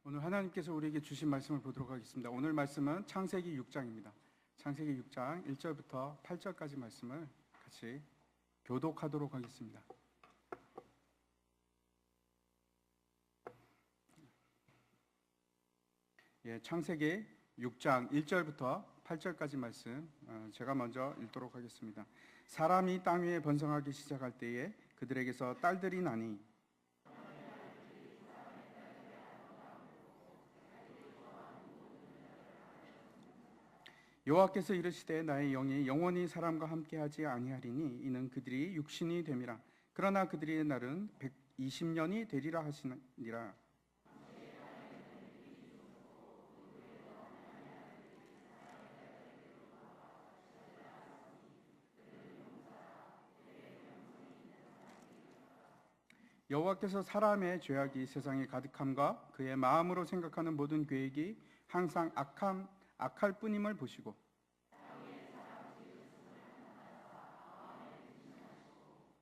오늘 하나님께서 우리에게 주신 말씀을 보도록 하겠습니다. 오늘 말씀은 창세기 6장입니다. 창세기 6장 1절부터 8절까지 말씀을 같이 교독하도록 하겠습니다. 창세기 6장 1절부터 8절까지 말씀 제가 먼저 읽도록 하겠습니다. 사람이 땅 위에 번성하기 시작할 때에 그들에게서 딸들이 나니 여호와께서 이르시되 나의 영이 영원히 사람과 함께하지 아니하리니 이는 그들이 육신이 됨이라. 그러나 그들의 날은 120년이 되리라 하시니라. 여호와께서 사람의 죄악이 세상에 가득함과 그의 마음으로 생각하는 모든 계획이 항상 악할 뿐임을 보시고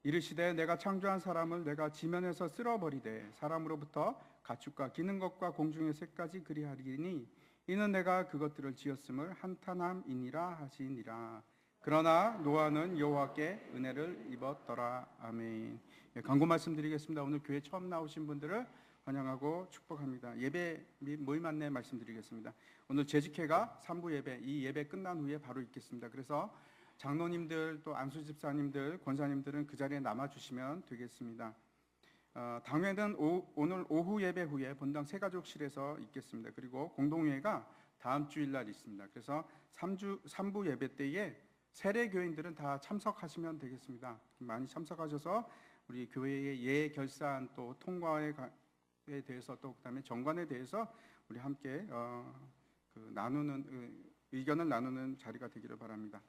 이르시되 내가 창조한 사람을 내가 지면에서 쓸어버리되 사람으로부터 가축과 기는 것과 공중의 새까지 그리하리니 이는 내가 그것들을 지었음을 한탄함이니라 하시니라. 그러나 노아는 여호와께 은혜를 입었더라. 아멘. 광고 말씀드리겠습니다. 오늘 교회 처음 나오신 분들을 환영하고 축복합니다. 예배 및 모임 안내 말씀드리겠습니다. 오늘 재직회가 3부 예배, 이 예배 끝난 후에 바로 있겠습니다. 그래서 장로님들 또 안수 집사님들, 권사님들은 그 자리에 남아주시면 되겠습니다. 당회는 오늘 오후 예배 후에 본당 새가족실에서 있겠습니다. 그리고 공동회가 다음 주일날 있습니다. 그래서 3부 예배 때에 세례교인들은 다 참석하시면 되겠습니다. 많이 참석하셔서 우리 교회의 예 결산 또 통과에 대해서 또 그다음에 정관에 대해서 우리 함께 의견을 나누는 자리가 되기를 바랍니다.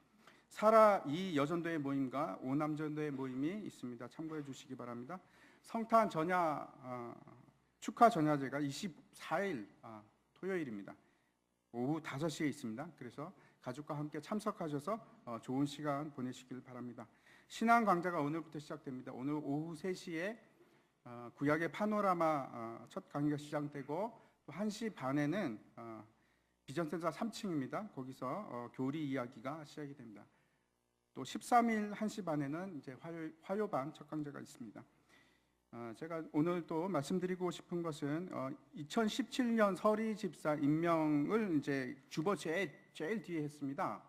사라 이 여전도의 모임과 오남전도의 모임이 있습니다. 참고해 주시기 바랍니다. 성탄 전야 축하 전야제가 24일 토요일입니다. 오후 5시에 있습니다. 그래서 가족과 함께 참석하셔서 좋은 시간 보내시길 바랍니다. 신앙 강좌가 오늘부터 시작됩니다. 오늘 오후 3시에 구약의 파노라마 첫 강의가 시작되고 또 1시 반에는 비전센터 3층입니다. 거기서 교리 이야기가 시작이 됩니다. 또 13일 1시 반에는 이제 화요반 첫 강좌가 있습니다. 제가 오늘 또 말씀드리고 싶은 것은 2017년 서리 집사 임명을 이제 주보 제일 뒤에 했습니다.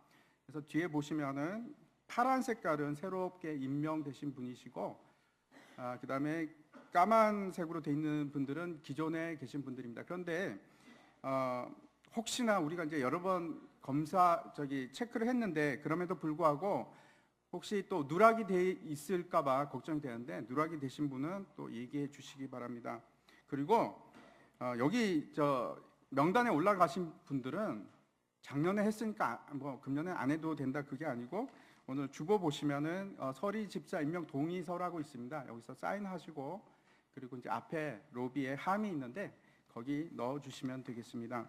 그래서 뒤에 보시면은 파란 색깔은 새롭게 임명되신 분이시고 그 다음에 까만색으로 돼 있는 분들은 기존에 계신 분들입니다. 그런데 혹시나 우리가 이제 여러 번 체크를 했는데 그럼에도 불구하고 혹시 또 누락이 돼 있을까봐 걱정이 되는데 누락이 되신 분은 또 얘기해 주시기 바랍니다. 그리고 여기 명단에 올라가신 분들은 작년에 했으니까 뭐 금년에 안 해도 된다 그게 아니고 오늘 주보 보시면은 서리 집사 임명 동의서라고 있습니다. 여기서 사인하시고 그리고 이제 앞에 로비에 함이 있는데 거기 넣어 주시면 되겠습니다.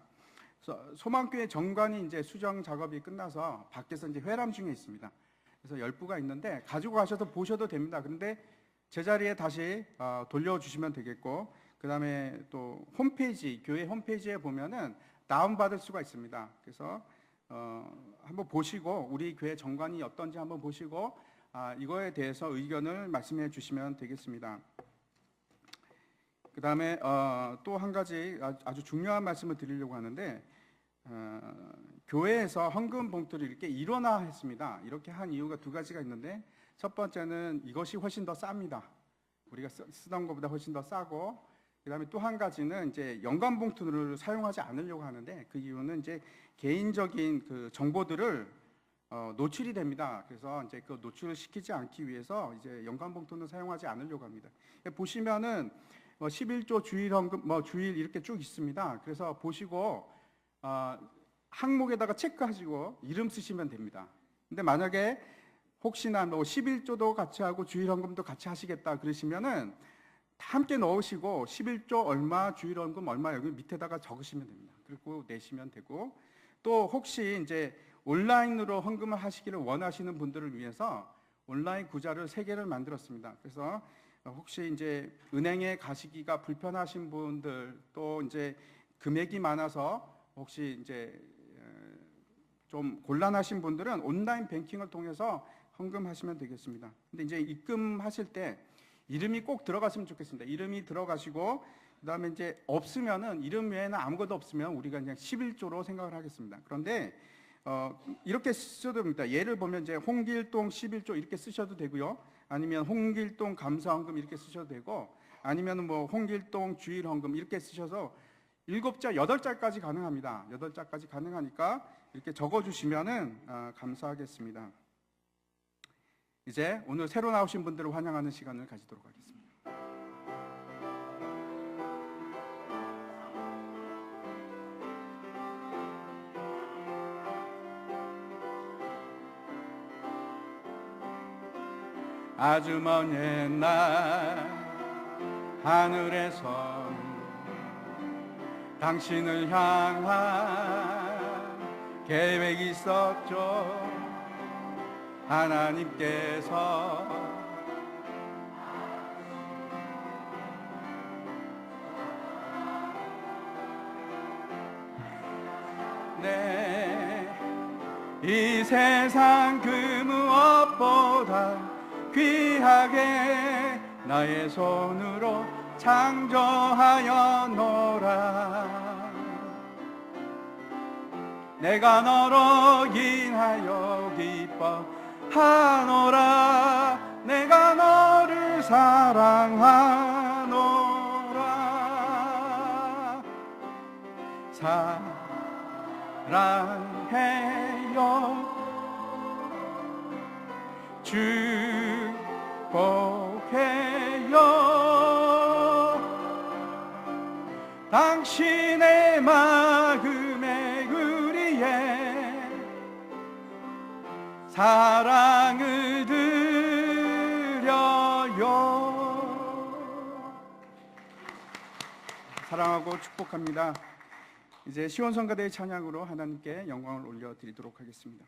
소망교회 정관이 이제 수정 작업이 끝나서 밖에서 이제 회람 중에 있습니다. 그래서 열부가 있는데 가지고 가셔서 보셔도 됩니다. 그런데 제자리에 다시 돌려주시면 되겠고 그 다음에 또 홈페이지 교회 홈페이지에 보면은 다운받을 수가 있습니다. 그래서 한번 보시고 우리 교회 정관이 어떤지 한번 보시고 이거에 대해서 의견을 말씀해 주시면 되겠습니다. 그 다음에 또 한 가지 아주 중요한 말씀을 드리려고 하는데 교회에서 헌금 봉투를 이렇게 일원화했습니다. 이렇게 한 이유가 두 가지가 있는데 첫 번째는 이것이 훨씬 더 쌉니다. 우리가 쓰던 것보다 훨씬 더 싸고 그 다음에 또 한 가지는 이제 연간 봉투를 사용하지 않으려고 하는데 그 이유는 이제 개인적인 그 정보들을 노출이 됩니다. 그래서 이제 그 노출을 시키지 않기 위해서 이제 연간 봉투는 사용하지 않으려고 합니다. 보시면은 11조 주일 헌금 주일 이렇게 쭉 있습니다. 그래서 보시고 항목에다가 체크하시고 이름 쓰시면 됩니다. 근데 만약에 혹시나 11조도 같이 하고 주일 헌금도 같이 하시겠다 그러시면은 다 함께 넣으시고 11조 얼마 주일 헌금 얼마 여기 밑에다가 적으시면 됩니다. 그리고 내시면 되고 또 혹시 이제 온라인으로 헌금을 하시기를 원하시는 분들을 위해서 온라인 구자를 3개를 만들었습니다. 그래서 혹시 이제 은행에 가시기가 불편하신 분들 또 이제 금액이 많아서 혹시 이제 좀 곤란하신 분들은 온라인 뱅킹을 통해서 헌금하시면 되겠습니다. 근데 이제 입금하실 때 이름이 꼭 들어갔으면 좋겠습니다. 이름이 들어가시고 그다음에 이제 없으면은 이름 외에는 아무것도 없으면 우리가 그냥 11조로 생각을 하겠습니다. 그런데 이렇게 쓰셔도 됩니다. 예를 보면 이제 홍길동 11조 이렇게 쓰셔도 되고요. 아니면 홍길동 감사헌금 이렇게 쓰셔도 되고, 아니면 뭐 홍길동 주일헌금 이렇게 쓰셔서 7자, 8자까지 가능합니다. 8자까지 가능하니까 이렇게 적어주시면은 감사하겠습니다. 이제 오늘 새로 나오신 분들을 환영하는 시간을 가지도록 하겠습니다. 아주 먼 옛날 하늘에서 당신을 향한 계획이 있었죠. 하나님께서 이 세상 그 무엇보다 귀하게 나의 손으로 창조하였노라. 내가 너로 인하여 기뻐하노라. 내가 너를 사랑하노라. 사랑해요. 축복해요. 당신의 마음에 그리에 사랑을 드려요. 사랑하고 축복합니다. 이제 시온성가대의 찬양으로 하나님께 영광을 올려드리도록 하겠습니다.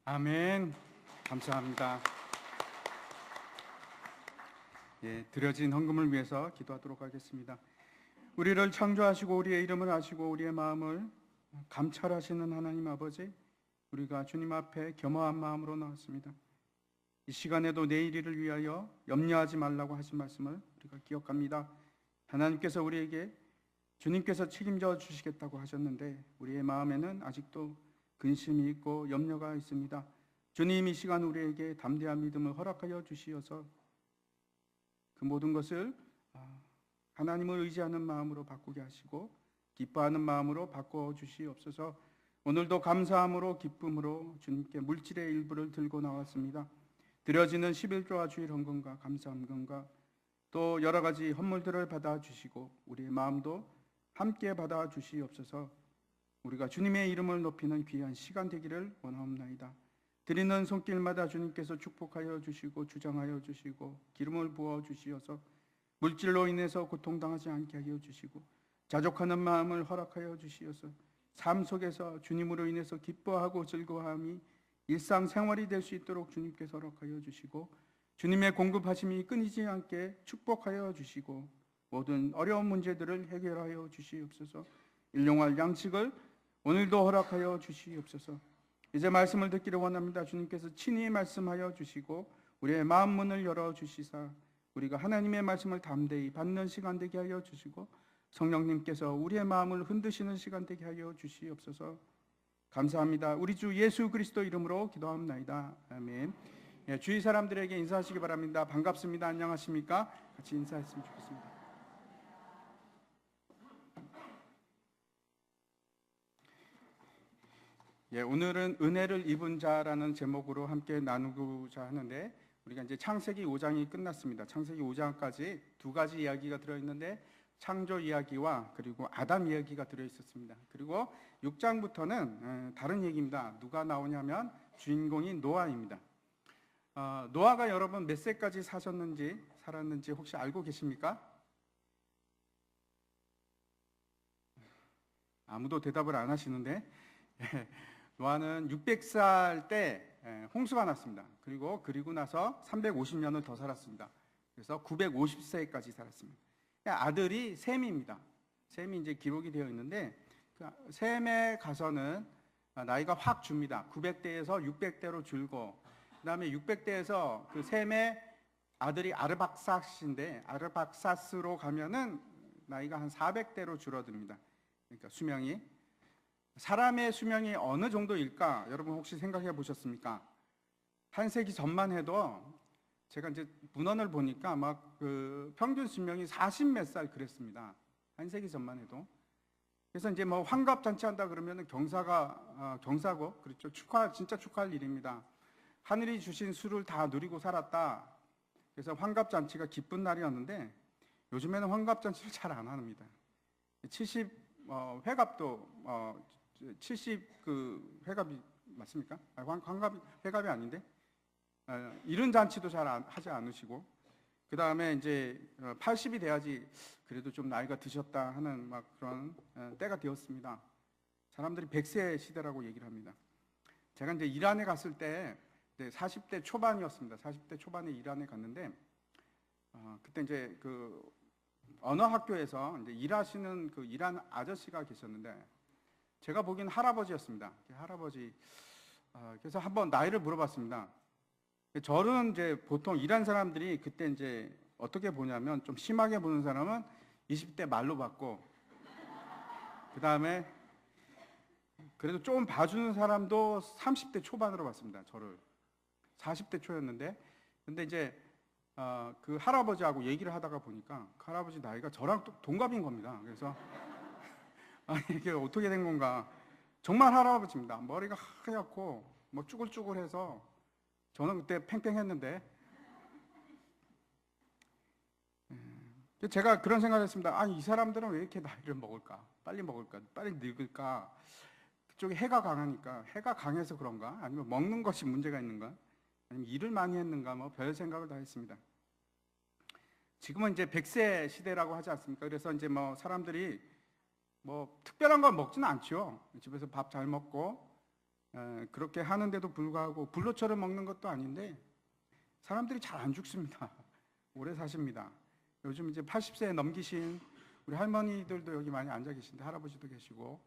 아멘. 감사합니다. 예, 드려진 헌금을 위해서 기도하도록 하겠습니다. 우리를 창조하시고 우리의 이름을 아시고 우리의 마음을 감찰하시는 하나님 아버지, 우리가 주님 앞에 겸허한 마음으로 나왔습니다. 이 시간에도 내일 일을 위하여 염려하지 말라고 하신 말씀을 우리가 기억합니다. 하나님께서 우리에게 주님께서 책임져 주시겠다고 하셨는데 우리의 마음에는 아직도 근심이 있고 염려가 있습니다. 주님, 이 시간 우리에게 담대한 믿음을 허락하여 주시어서 그 모든 것을 하나님을 의지하는 마음으로 바꾸게 하시고 기뻐하는 마음으로 바꿔 주시옵소서. 오늘도 감사함으로 기쁨으로 주님께 물질의 일부를 들고 나왔습니다. 드려지는 11조와 주일 헌금과 감사 헌금과 또 여러 가지 헌물들을 받아 주시고 우리의 마음도 함께 받아 주시옵소서. 우리가 주님의 이름을 높이는 귀한 시간 되기를 원하옵나이다. 드리는 손길마다 주님께서 축복하여 주시고 주장하여 주시고 기름을 부어 주시어서 물질로 인해서 고통당하지 않게 하여 주시고 자족하는 마음을 허락하여 주시어서 삶 속에서 주님으로 인해서 기뻐하고 즐거워함이 일상생활이 될 수 있도록 주님께서 허락하여 주시고 주님의 공급하심이 끊이지 않게 축복하여 주시고 모든 어려운 문제들을 해결하여 주시옵소서. 일용할 양식을 오늘도 허락하여 주시옵소서. 이제 말씀을 듣기를 원합니다. 주님께서 친히 말씀하여 주시고 우리의 마음 문을 열어 주시사 우리가 하나님의 말씀을 담대히 받는 시간 되게 하여 주시고 성령님께서 우리의 마음을 흔드시는 시간 되게 하여 주시옵소서. 감사합니다. 우리 주 예수 그리스도 이름으로 기도합나이다. 아멘. 예, 주위 사람들에게 인사하시기 바랍니다. 반갑습니다. 안녕하십니까? 같이 인사했으면 좋겠습니다. 예, 오늘은 은혜를 입은 자라는 제목으로 함께 나누고자 하는데 우리가 이제 창세기 5장이 끝났습니다. 창세기 5장까지 두 가지 이야기가 들어있는데 창조 이야기와 그리고 아담 이야기가 들어있었습니다. 그리고 6장부터는 다른 얘기입니다. 누가 나오냐면 주인공인 노아입니다. 노아가 여러분 몇 세까지 살았는지 혹시 알고 계십니까? 아무도 대답을 안 하시는데 노아는 600살 때 홍수가 났습니다. 그리고 나서 350년을 더 살았습니다. 그래서 950세까지 살았습니다. 아들이 셈입니다. 셈이 이제 기록이 되어 있는데 셈에 가서는 나이가 확 줍니다. 900대에서 600대로 줄고 그다음에 600대에서 그 셈의 아들이 아르박사스인데 아르박사스로 가면은 나이가 한 400대로 줄어듭니다. 그러니까 수명이 사람의 수명이 어느 정도일까? 여러분 혹시 생각해 보셨습니까? 한 세기 전만 해도 제가 이제 문헌을 보니까 막 그 평균 수명이 40 몇 살 그랬습니다. 한 세기 전만 해도. 그래서 이제 뭐 환갑 잔치한다 그러면은 경사고 그렇죠. 진짜 축하할 일입니다. 하늘이 주신 수를 다 누리고 살았다. 그래서 환갑 잔치가 기쁜 날이었는데 요즘에는 환갑 잔치를 잘 안 합니다. 70 회갑도 70 그 회갑이 맞습니까? 환갑이 회갑이 아닌데 이런 잔치도 잘 하지 않으시고 그 다음에 이제 80이 돼야지 그래도 좀 나이가 드셨다 하는 막 그런 때가 되었습니다. 사람들이 100세 시대라고 얘기를 합니다. 제가 이제 이란에 갔을 때 40대 초반이었습니다. 40대 초반에 이란에 갔는데 그때 이제 그 언어 학교에서 이제 일하시는 그 이란 아저씨가 계셨는데 제가 보기엔 할아버지였습니다. 할아버지. 그래서 한번 나이를 물어봤습니다. 저는 이제 보통 이란 사람들이 그때 이제 어떻게 보냐면 좀 심하게 보는 사람은 20대 말로 봤고 그 다음에 그래도 좀 봐주는 사람도 30대 초반으로 봤습니다. 저를 40대 초였는데 근데 이제 그 할아버지하고 얘기를 하다가 보니까 그 할아버지 나이가 저랑 동갑인 겁니다. 그래서 이게 어떻게 된 건가? 정말 할아버지입니다. 머리가 하얗고 뭐 쭈글쭈글해서 저는 그때 팽팽했는데 제가 그런 생각을 했습니다. 이 사람들은 왜 이렇게 나이를 먹을까? 빨리 먹을까? 빨리 늙을까? 그쪽에 해가 강하니까 해가 강해서 그런가? 아니면 먹는 것이 문제가 있는가? 아니면 일을 많이 했는가? 뭐 별 생각을 다 했습니다. 지금은 이제 100세 시대라고 하지 않습니까? 그래서 이제 뭐 사람들이 뭐 특별한 걸 먹지는 않죠. 집에서 밥 잘 먹고 그렇게 하는데도 불구하고 불로초를 먹는 것도 아닌데 사람들이 잘 안 죽습니다. 오래 사십니다. 요즘 이제 80세 넘기신 우리 할머니들도 여기 많이 앉아 계신데 할아버지도 계시고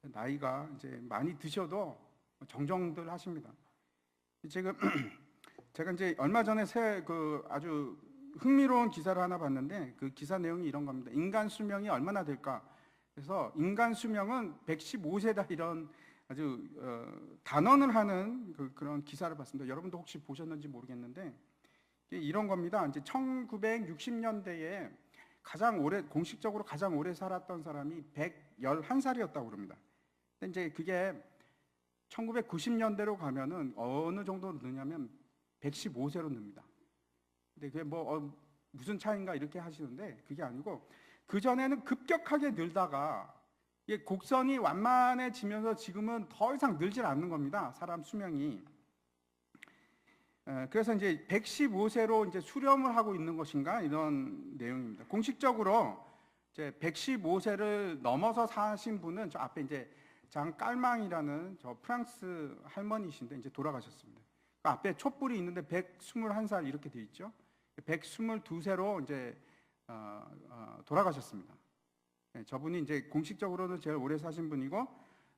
나이가 이제 많이 드셔도 정정들 하십니다. 지금 제가 이제 얼마 전에 아주 흥미로운 기사를 하나 봤는데 그 기사 내용이 이런 겁니다. 인간 수명이 얼마나 될까? 그래서 인간 수명은 115세다 이런 아주 단언을 하는 그런 기사를 봤습니다. 여러분도 혹시 보셨는지 모르겠는데 이런 겁니다. 이제 1960년대에 공식적으로 가장 오래 살았던 사람이 111살이었다고 그럽니다. 근데 이제 그게 1990년대로 가면은 어느 정도로 느냐면 115세로 늡니다. 근데 그게 무슨 차이인가 이렇게 하시는데 그게 아니고 그 전에는 급격하게 늘다가 이게 곡선이 완만해지면서 지금은 더 이상 늘질 않는 겁니다. 사람 수명이. 그래서 이제 115세로 이제 수렴을 하고 있는 것인가 이런 내용입니다. 공식적으로 이제 115세를 넘어서 사신 분은 저 앞에 이제 장 깔망이라는 저 프랑스 할머니신데 이제 돌아가셨습니다. 그 앞에 촛불이 있는데 121살 이렇게 돼 있죠. 122세로 이제 돌아가셨습니다. 저분이 이제 공식적으로는 제일 오래 사신 분이고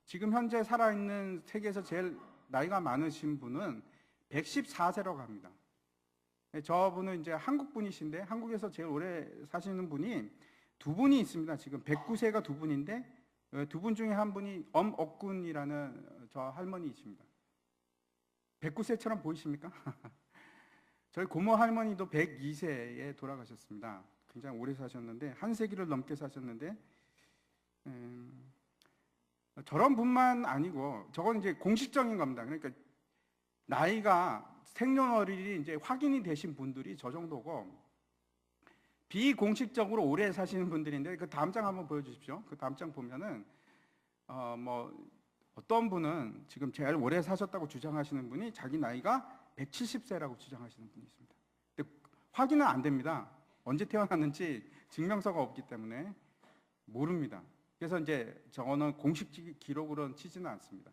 지금 현재 살아있는 세계에서 제일 나이가 많으신 분은 114세라고 합니다. 저분은 이제 한국 분이신데 한국에서 제일 오래 사시는 분이 두 분이 있습니다. 지금 109세가 두 분인데 두 분 중에 한 분이 엄억군이라는 저 할머니이십니다. 109세처럼 보이십니까? 저희 고모 할머니도 102세에 돌아가셨습니다. 굉장히 오래 사셨는데 한 세기를 넘게 사셨는데 저런 분만 아니고 저건 이제 공식적인 겁니다. 그러니까 나이가 생년월일이 이제 확인이 되신 분들이 저 정도고 비공식적으로 오래 사시는 분들인데 그 다음 장 한번 보여주십시오. 그 다음 장 보면은 어떤 분은 지금 제일 오래 사셨다고 주장하시는 분이 자기 나이가 170세라고 주장하시는 분이 있습니다. 근데 확인은 안 됩니다. 언제 태어났는지 증명서가 없기 때문에 모릅니다. 그래서 이제 저거는 공식 기록으로는 치지는 않습니다.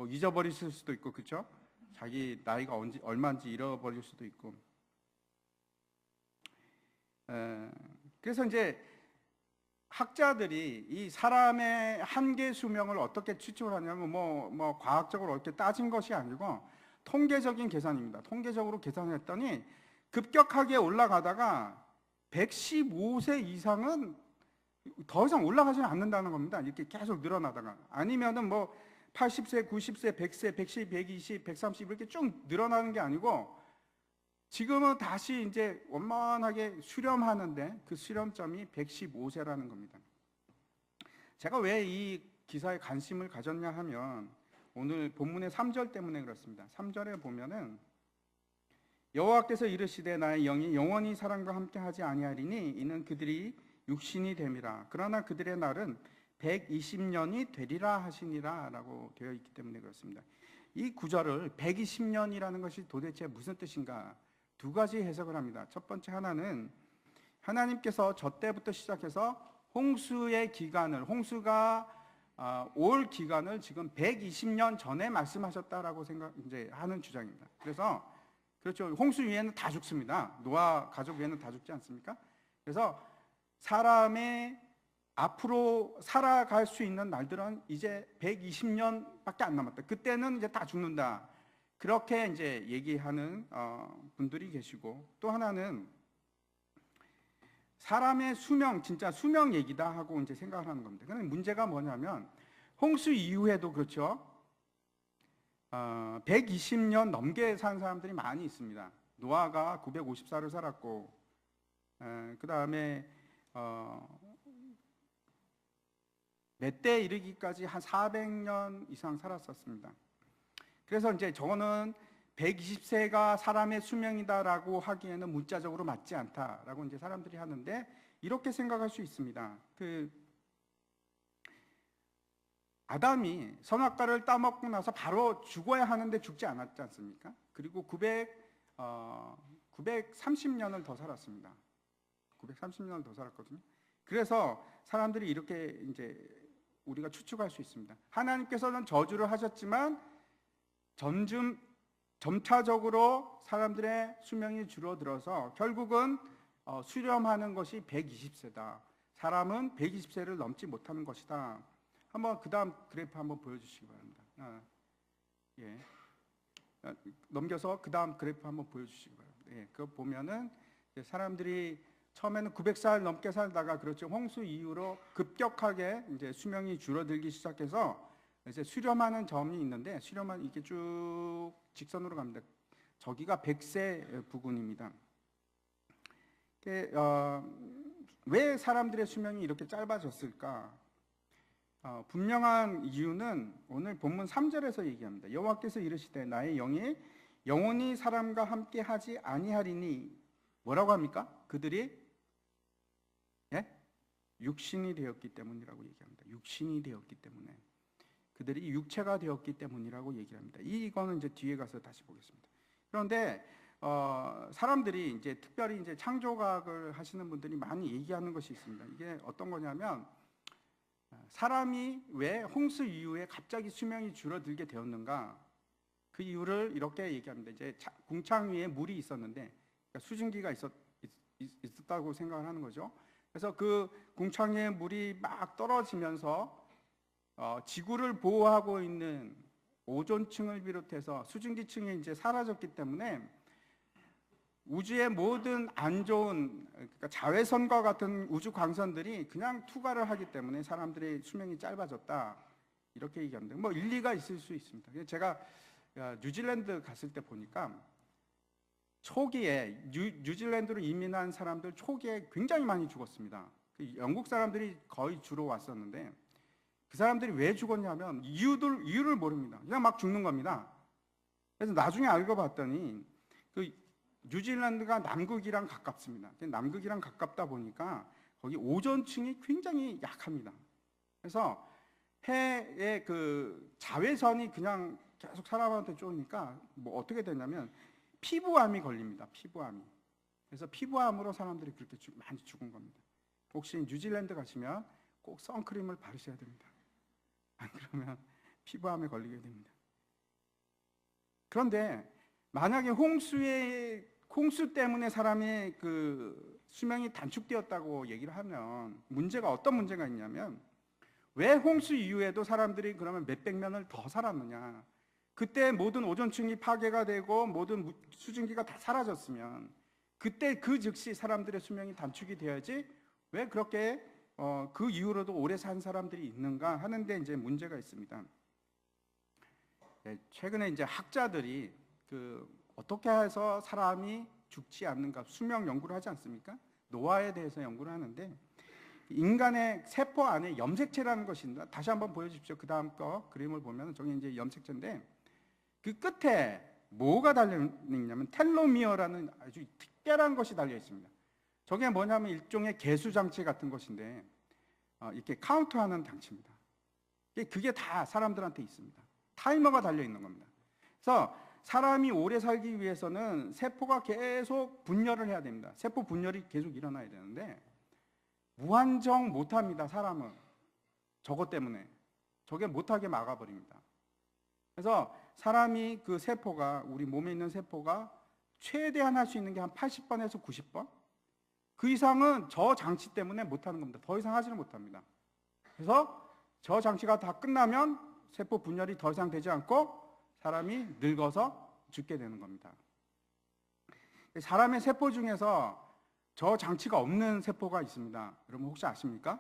잊어버리실 수도 있고 그렇죠? 자기 나이가 얼마인지 잃어버릴 수도 있고. 그래서 이제 학자들이 이 사람의 한계 수명을 어떻게 추측을 하냐면 과학적으로 어떻게 따진 것이 아니고 통계적인 계산입니다. 통계적으로 계산했더니 급격하게 올라가다가 115세 이상은 더 이상 올라가지는 않는다는 겁니다. 이렇게 계속 늘어나다가 아니면은 80세, 90세, 100세, 110, 120, 130 이렇게 쭉 늘어나는 게 아니고 지금은 다시 이제 원만하게 수렴하는데 그 수렴점이 115세라는 겁니다. 제가 왜 이 기사에 관심을 가졌냐 하면 오늘 본문의 3절 때문에 그렇습니다. 3절에 보면은 여호와께서 이르시되 나의 영이 영원히 사람과 함께 하지 아니하리니 이는 그들이 육신이 됨이라. 그러나 그들의 날은 120년이 되리라 하시니라 라고 되어 있기 때문에 그렇습니다. 이 구절을 120년이라는 것이 도대체 무슨 뜻인가? 두 가지 해석을 합니다. 첫 번째 하나는 하나님께서 저 때부터 시작해서 홍수가 올 기간을 지금 120년 전에 말씀하셨다라고 하는 주장입니다. 그래서 그렇죠. 홍수 위에는 다 죽습니다. 노아 가족 위에는 다 죽지 않습니까? 그래서 사람의 앞으로 살아갈 수 있는 날들은 이제 120년밖에 안 남았다. 그때는 이제 다 죽는다. 그렇게 이제 얘기하는 분들이 계시고 또 하나는 사람의 수명, 진짜 수명 얘기다 하고 이제 생각을 하는 겁니다. 그런데 문제가 뭐냐면 홍수 이후에도 그렇죠. 120년 넘게 산 사람들이 많이 있습니다. 노아가 954를 살았고, 그 다음에 몇 대 이르기까지 한 400년 이상 살았었습니다. 그래서 이제 저거는 120세가 사람의 수명이다라고 하기에는 문자적으로 맞지 않다라고 이제 사람들이 하는데 이렇게 생각할 수 있습니다. 아담이 선악과를 따먹고 나서 바로 죽어야 하는데 죽지 않았지 않습니까? 그리고 930년을 더 살았습니다. 930년을 더 살았거든요. 그래서 사람들이 이렇게 이제 우리가 추측할 수 있습니다. 하나님께서는 저주를 하셨지만 점차적으로 사람들의 수명이 줄어들어서 결국은 수렴하는 것이 120세다. 사람은 120세를 넘지 못하는 것이다. 한번 그 다음 그래프 한번 보여주시기 바랍니다. 예. 넘겨서 그 다음 그래프 한번 보여주시기 바랍니다. 예. 그거 보면은 사람들이 처음에는 900살 넘게 살다가 그렇죠. 홍수 이후로 급격하게 이제 수명이 줄어들기 시작해서 이제 수렴하는 점이 있는데 수렴한 이렇게 쭉 직선으로 갑니다. 저기가 100세 부근입니다. 왜 사람들의 수명이 이렇게 짧아졌을까? 분명한 이유는 오늘 본문 3절에서 얘기합니다. 여호와께서 이르시되 나의 영이 영원히 사람과 함께 하지 아니하리니 뭐라고 합니까? 그들이 육신이 되었기 때문이라고 얘기합니다. 육신이 되었기 때문에 그들이 육체가 되었기 때문이라고 얘기합니다. 이거는 이제 뒤에 가서 다시 보겠습니다. 그런데 사람들이 이제 특별히 이제 창조과학을 하시는 분들이 많이 얘기하는 것이 있습니다. 이게 어떤 거냐면 사람이 왜 홍수 이후에 갑자기 수명이 줄어들게 되었는가? 그 이유를 이렇게 얘기합니다. 이제 궁창 위에 물이 있었는데 그러니까 수증기가 있었다고 생각을 하는 거죠. 그래서 그 궁창 위에 물이 막 떨어지면서 지구를 보호하고 있는 오존층을 비롯해서 수증기층이 이제 사라졌기 때문에 우주의 모든 안 좋은 그러니까 자외선과 같은 우주 광선들이 그냥 투과를 하기 때문에 사람들의 수명이 짧아졌다 이렇게 얘기합니다. 뭐 일리가 있을 수 있습니다. 제가 뉴질랜드 갔을 때 보니까 초기에 뉴질랜드로 이민한 사람들 초기에 굉장히 많이 죽었습니다. 영국 사람들이 거의 주로 왔었는데 그 사람들이 왜 죽었냐면 이유를 모릅니다. 그냥 막 죽는 겁니다. 그래서 나중에 알고 봤더니 그 뉴질랜드가 남극이랑 가깝습니다. 남극이랑 가깝다 보니까 거기 오존층이 굉장히 약합니다. 그래서 해의 그 자외선이 그냥 계속 사람한테 쏘니까 뭐 어떻게 되냐면 피부암이 걸립니다. 피부암이. 그래서 피부암으로 사람들이 그렇게 많이 죽은 겁니다. 혹시 뉴질랜드 가시면 꼭 선크림을 바르셔야 됩니다. 안 그러면 피부암에 걸리게 됩니다. 그런데 만약에 홍수 때문에 사람의 그 수명이 단축되었다고 얘기를 하면 어떤 문제가 있냐면 왜 홍수 이후에도 사람들이 그러면 몇백 년을 더 살았느냐? 그때 모든 오존층이 파괴가 되고 모든 수증기가 다 사라졌으면 그때 그 즉시 사람들의 수명이 단축이 돼야지 왜 그렇게 그 이후로도 오래 산 사람들이 있는가 하는데 이제 문제가 있습니다. 최근에 이제 학자들이 어떻게 해서 사람이 죽지 않는가 수명 연구를 하지 않습니까? 노화에 대해서 연구를 하는데 인간의 세포 안에 염색체라는 것이 있습니다. 다시 한번 보여주십시오. 그 다음 거 그림을 보면 저게 이제 염색체인데 그 끝에 뭐가 달려 있냐면 텔로미어라는 아주 특별한 것이 달려 있습니다. 저게 뭐냐면 일종의 계수 장치 같은 것인데 이렇게 카운트하는 장치입니다. 그게 다 사람들한테 있습니다. 타이머가 달려 있는 겁니다. 그래서 사람이 오래 살기 위해서는 세포가 계속 분열을 해야 됩니다. 세포 분열이 계속 일어나야 되는데 무한정 못합니다. 사람은 저것 때문에 저게 못하게 막아버립니다. 그래서 사람이 그 세포가 우리 몸에 있는 세포가 최대한 할 수 있는 게 한 80번에서 90번 그 이상은 저 장치 때문에 못하는 겁니다. 더 이상 하지는 못합니다. 그래서 저 장치가 다 끝나면 세포 분열이 더 이상 되지 않고 사람이 늙어서 죽게 되는 겁니다. 사람의 세포 중에서 저 장치가 없는 세포가 있습니다. 여러분 혹시 아십니까?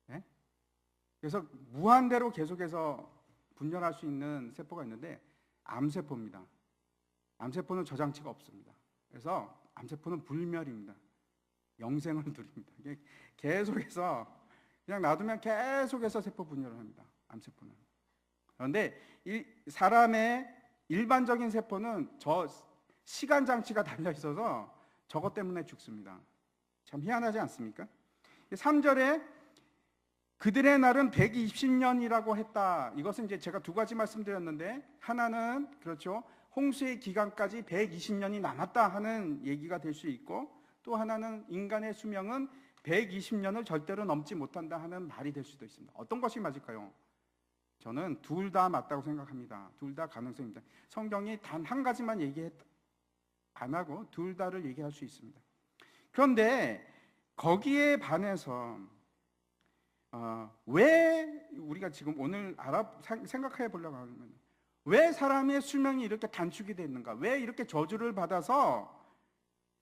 네? 그래서 무한대로 계속해서 분열할 수 있는 세포가 있는데 암세포입니다. 암세포는 저 장치가 없습니다. 그래서 암세포는 불멸입니다. 영생을 누립니다. 계속해서 그냥 놔두면 계속해서 세포 분열을 합니다. 암세포는. 그런데 사람의 일반적인 세포는 저 시간 장치가 달려 있어서 저것 때문에 죽습니다. 참 희한하지 않습니까? 3절에 그들의 날은 120년이라고 했다. 이것은 이제 제가 두 가지 말씀드렸는데 하나는 그렇죠. 홍수의 기간까지 120년이 남았다 하는 얘기가 될 수 있고 또 하나는 인간의 수명은 120년을 절대로 넘지 못한다 하는 말이 될 수도 있습니다. 어떤 것이 맞을까요? 저는 둘 다 맞다고 생각합니다. 둘 다 가능성입니다. 성경이 단 한 가지만 안 하고 둘 다를 얘기할 수 있습니다. 그런데 거기에 반해서 왜 우리가 지금 오늘 생각해 보려고 하면 왜 사람의 수명이 이렇게 단축이 됐는가? 왜 이렇게 저주를 받아서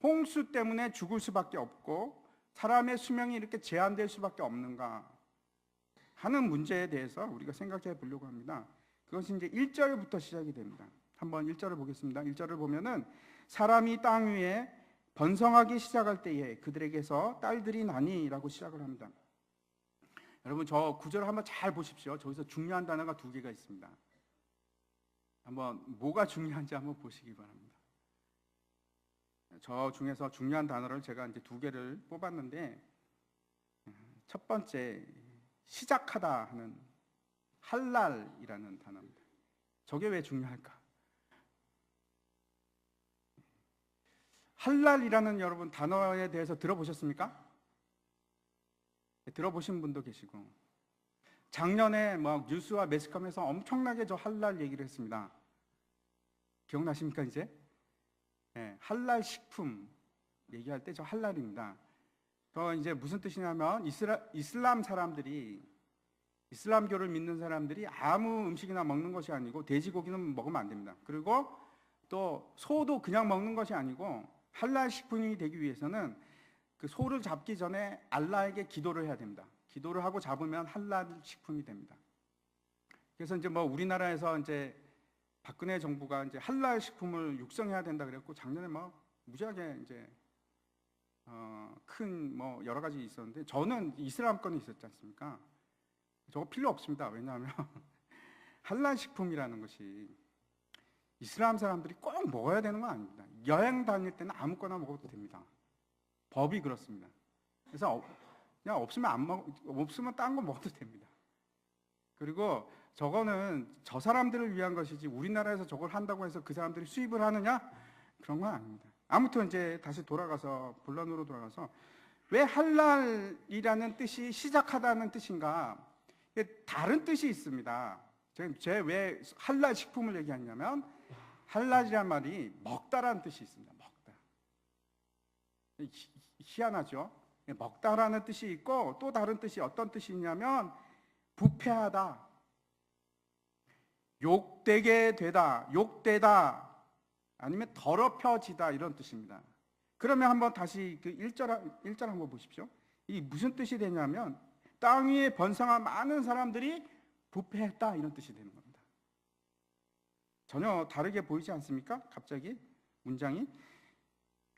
홍수 때문에 죽을 수밖에 없고 사람의 수명이 이렇게 제한될 수밖에 없는가 하는 문제에 대해서 우리가 생각해 보려고 합니다. 그것이 이제 1절부터 시작이 됩니다. 한번 1절을 보겠습니다. 1절을 보면은 사람이 땅 위에 번성하기 시작할 때에 그들에게서 딸들이 나니라고 시작을 합니다. 여러분 저 구절 한번 잘 보십시오. 저기서 중요한 단어가 두 개가 있습니다. 한번 뭐가 중요한지 한번 보시기 바랍니다. 저 중에서 중요한 단어를 제가 이제 두 개를 뽑았는데 첫 번째 시작하다 하는 할랄이라는 단어입니다. 저게 왜 중요할까? 할랄이라는 여러분 단어에 대해서 들어보셨습니까? 들어보신 분도 계시고 작년에 막 뉴스와 매스컴에서 엄청나게 저 할랄 얘기를 했습니다. 기억나십니까 이제? 네, 할랄 식품 얘기할 때 저 할랄입니다. 그 이제 무슨 뜻이냐면 이슬람 사람들이 이슬람교를 믿는 사람들이 아무 음식이나 먹는 것이 아니고 돼지고기는 먹으면 안 됩니다. 그리고 또 소도 그냥 먹는 것이 아니고 할랄 식품이 되기 위해서는 그 소를 잡기 전에 알라에게 기도를 해야 됩니다. 기도를 하고 잡으면 할랄 식품이 됩니다. 그래서 이제 뭐 우리나라에서 이제 박근혜 정부가 이제 할랄 식품을 육성해야 된다 그랬고 작년에 막 무지하게 이제 큰 뭐 여러 가지 있었는데 저는 이슬람권에 있었지 않습니까? 저거 필요 없습니다. 왜냐하면 할랄 식품이라는 것이 이슬람 사람들이 꼭 먹어야 되는 건 아닙니다. 여행 다닐 때는 아무거나 먹어도 됩니다. 법이 그렇습니다. 그래서 그냥 없으면 딴 거 먹어도 됩니다. 그리고 저거는 저 사람들을 위한 것이지 우리나라에서 저걸 한다고 해서 그 사람들이 수입을 하느냐? 그런 건 아닙니다. 아무튼 이제 다시 돌아가서 본론으로 돌아가서 왜 할랄이라는 뜻이 시작하다는 뜻인가? 다른 뜻이 있습니다. 제가 왜 할랄 식품을 얘기하냐면 할랄이란 말이 먹다라는 뜻이 있습니다. 먹다. 희한하죠? 먹다라는 뜻이 있고 또 다른 뜻이 어떤 뜻이 있냐면 부패하다, 욕되게 되다, 욕되다, 아니면 더럽혀지다 이런 뜻입니다. 그러면 한번 다시 그 1절 한번 보십시오. 이 무슨 뜻이 되냐면 땅 위에 번성한 많은 사람들이 부패했다 이런 뜻이 되는 겁니다. 전혀 다르게 보이지 않습니까? 갑자기 문장이.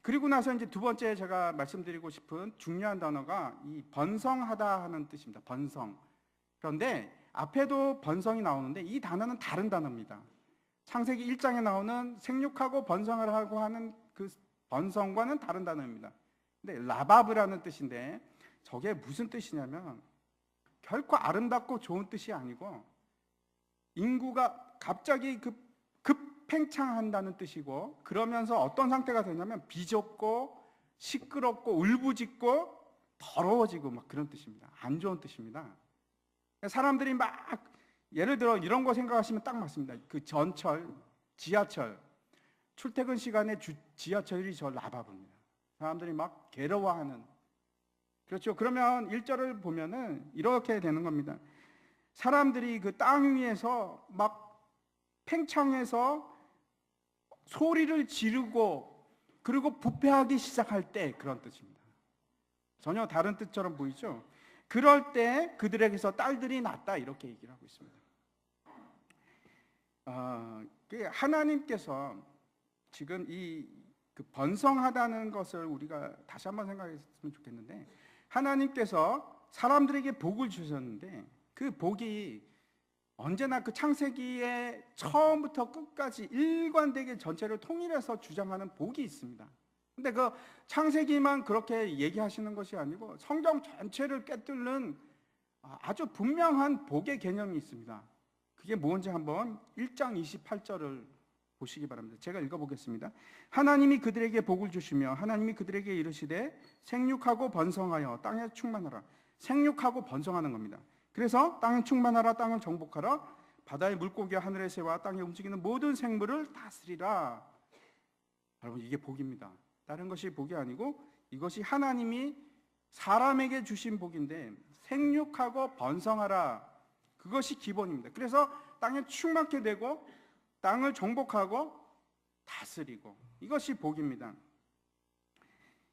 그리고 나서 이제 두 번째 제가 말씀드리고 싶은 중요한 단어가 이 번성하다 하는 뜻입니다. 번성. 그런데 앞에도 번성이 나오는데 이 단어는 다른 단어입니다. 창세기 1장에 나오는 생육하고 번성을 하고 하는 그 번성과는 다른 단어입니다. 근데 라바브라는 뜻인데 저게 무슨 뜻이냐면 결코 아름답고 좋은 뜻이 아니고 인구가 갑자기 급팽창한다는 뜻이고 그러면서 어떤 상태가 되냐면 비좁고 시끄럽고 울부짖고 더러워지고 막 그런 뜻입니다. 안 좋은 뜻입니다. 사람들이 막 예를 들어 이런 거 생각하시면 딱 맞습니다. 그 전철, 지하철 출퇴근 시간에 지하철이 저 라바브입니다. 사람들이 막 괴로워하는. 그렇죠. 그러면 1절을 보면은 이렇게 되는 겁니다. 사람들이 그 땅 위에서 막 팽창해서 소리를 지르고 그리고 부패하기 시작할 때 그런 뜻입니다. 전혀 다른 뜻처럼 보이죠? 그럴 때 그들에게서 딸들이 낳았다 이렇게 얘기를 하고 있습니다. 하나님께서 지금 그 번성하다는 것을 우리가 다시 한번 생각했으면 좋겠는데 하나님께서 사람들에게 복을 주셨는데 그 복이 언제나 그 창세기의 처음부터 끝까지 일관되게 전체를 통일해서 주장하는 복이 있습니다. 근데 그 창세기만 그렇게 얘기하시는 것이 아니고 성경 전체를 꿰뚫는 아주 분명한 복의 개념이 있습니다. 그게 뭔지 한번 1장 28절을 보시기 바랍니다. 제가 읽어보겠습니다. 하나님이 그들에게 복을 주시며 하나님이 그들에게 이르시되 생육하고 번성하여 땅에 충만하라. 생육하고 번성하는 겁니다. 그래서 땅에 충만하라, 땅을 정복하라, 바다의 물고기와 하늘의 새와 땅에 움직이는 모든 생물을 다스리라. 여러분, 이게 복입니다. 다른 것이 복이 아니고 이것이 하나님이 사람에게 주신 복인데, 생육하고 번성하라, 그것이 기본입니다. 그래서 땅에 충만케 되고 땅을 정복하고 다스리고, 이것이 복입니다.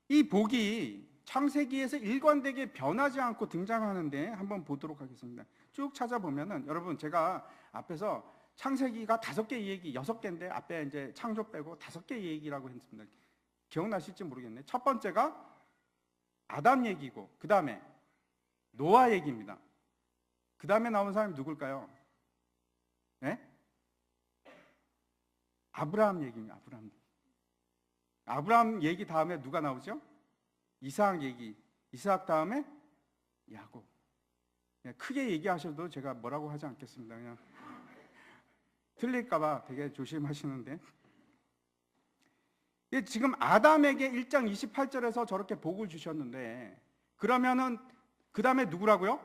이 복이 창세기에서 일관되게 변하지 않고 등장하는데 한번 보도록 하겠습니다. 쭉 찾아보면은, 여러분, 제가 앞에서 창세기가 5개 얘기, 6개인데 앞에 이제 창조 빼고 5개 얘기라고 했습니다. 기억나실지 모르겠네. 첫 번째가 아담 얘기고, 그 다음에 노아 얘기입니다. 그 다음에 나온 사람이 누굴까요? 네? 아브라함 얘기입니다. 아브라함 얘기 다음에 누가 나오죠? 이삭 얘기. 이삭 다음에 야곱. 크게 얘기하셔도 제가 뭐라고 하지 않겠습니다. 그냥 틀릴까봐 되게 조심하시는데, 지금 아담에게 1장 28절에서 저렇게 복을 주셨는데, 그러면은 그 다음에 누구라고요?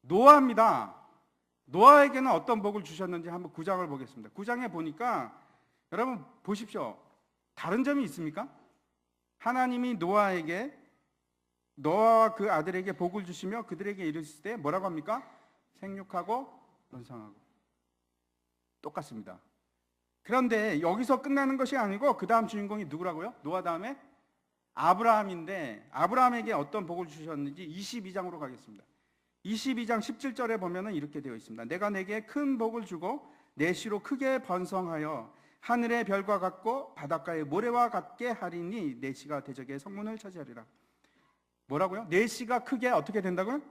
노아입니다. 노아에게는 어떤 복을 주셨는지 한번 9장을 보겠습니다. 9장에 보니까, 여러분 보십시오. 다른 점이 있습니까? 하나님이 노아와 그 아들에게 복을 주시며 그들에게 이르실 때 뭐라고 합니까? 생육하고 번성하고. 똑같습니다. 그런데 여기서 끝나는 것이 아니고 그 다음 주인공이 누구라고요? 노아 다음에 아브라함인데, 아브라함에게 어떤 복을 주셨는지 22장으로 가겠습니다. 22장 17절에 보면은 이렇게 되어 있습니다. 내가 내게 큰 복을 주고 내 씨로 크게 번성하여 하늘의 별과 같고 바닷가의 모래와 같게 하리니 내 씨가 대적의 성문을 차지하리라. 뭐라고요? 내 씨가 크게 어떻게 된다고요?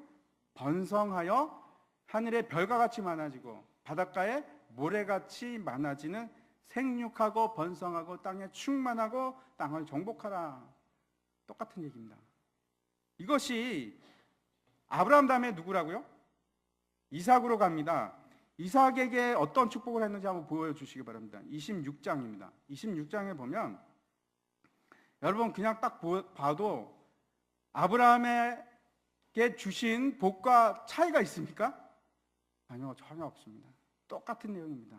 번성하여 하늘의 별과 같이 많아지고 바닷가의 모래같이 많아지는, 생육하고 번성하고 땅에 충만하고 땅을 정복하라. 똑같은 얘기입니다. 이것이 아브라함 다음에 누구라고요? 이삭으로 갑니다. 이삭에게 어떤 축복을 했는지 한번 보여주시기 바랍니다. 26장입니다. 26장에 보면, 여러분 그냥 딱 봐도 아브라함에게 주신 복과 차이가 있습니까? 아니요, 전혀 없습니다. 똑같은 내용입니다.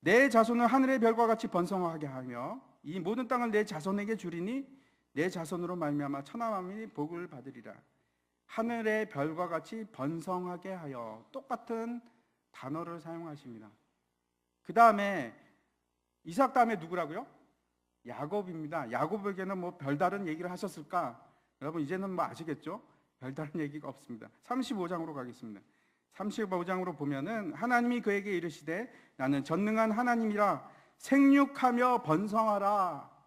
내 자손을 하늘의 별과 같이 번성하게 하며 이 모든 땅을 내 자손에게 주리니 내 자손으로 말미암아 천하 만민이 복을 받으리라. 하늘의 별과 같이 번성하게 하여, 똑같은 단어를 사용하십니다. 그 다음에 이삭 다음에 누구라고요? 야곱입니다. 야곱에게는 뭐 별다른 얘기를 하셨을까? 여러분 이제는 뭐 아시겠죠? 별다른 얘기가 없습니다. 35장으로 가겠습니다. 35장으로 보면은 하나님이 그에게 이르시되 나는 전능한 하나님이라 생육하며 번성하라.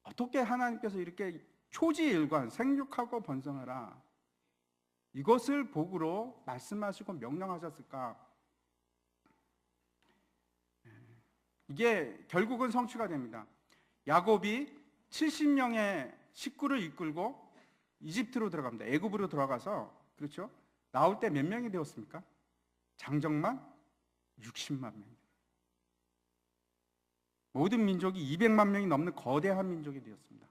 어떻게 하나님께서 이렇게 초지일관 생육하고 번성하라, 이것을 복으로 말씀하시고 명령하셨을까? 이게 결국은 성취가 됩니다. 야곱이 70명의 식구를 이끌고 이집트로 들어갑니다. 애굽으로 들어가서, 그렇죠? 나올 때 몇 명이 되었습니까? 장정만 60만 명. 모든 민족이 200만 명이 넘는 거대한 민족이 되었습니다.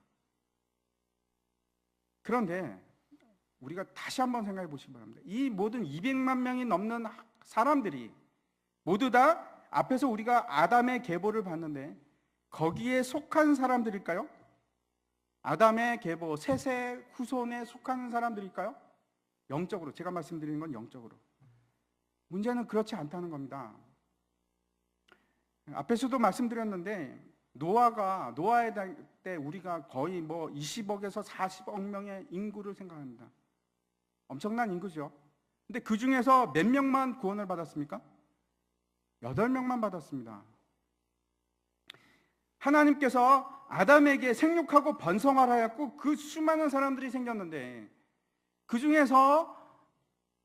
그런데 우리가 다시 한번 생각해 보시기 바랍니다. 이 모든 200만 명이 넘는 사람들이 모두 다 앞에서 우리가 아담의 계보를 봤는데 거기에 속한 사람들일까요? 아담의 계보, 셋의 후손에 속하는 사람들일까요? 영적으로, 제가 말씀드리는 건 영적으로. 문제는 그렇지 않다는 겁니다. 앞에서도 말씀드렸는데 노아의 때 우리가 거의 뭐 20억에서 40억 명의 인구를 생각합니다. 엄청난 인구죠. 근데 그 중에서 몇 명만 구원을 받았습니까? 8명만 받았습니다. 하나님께서 아담에게 생육하고 번성하라 하였고 그 수많은 사람들이 생겼는데 그 중에서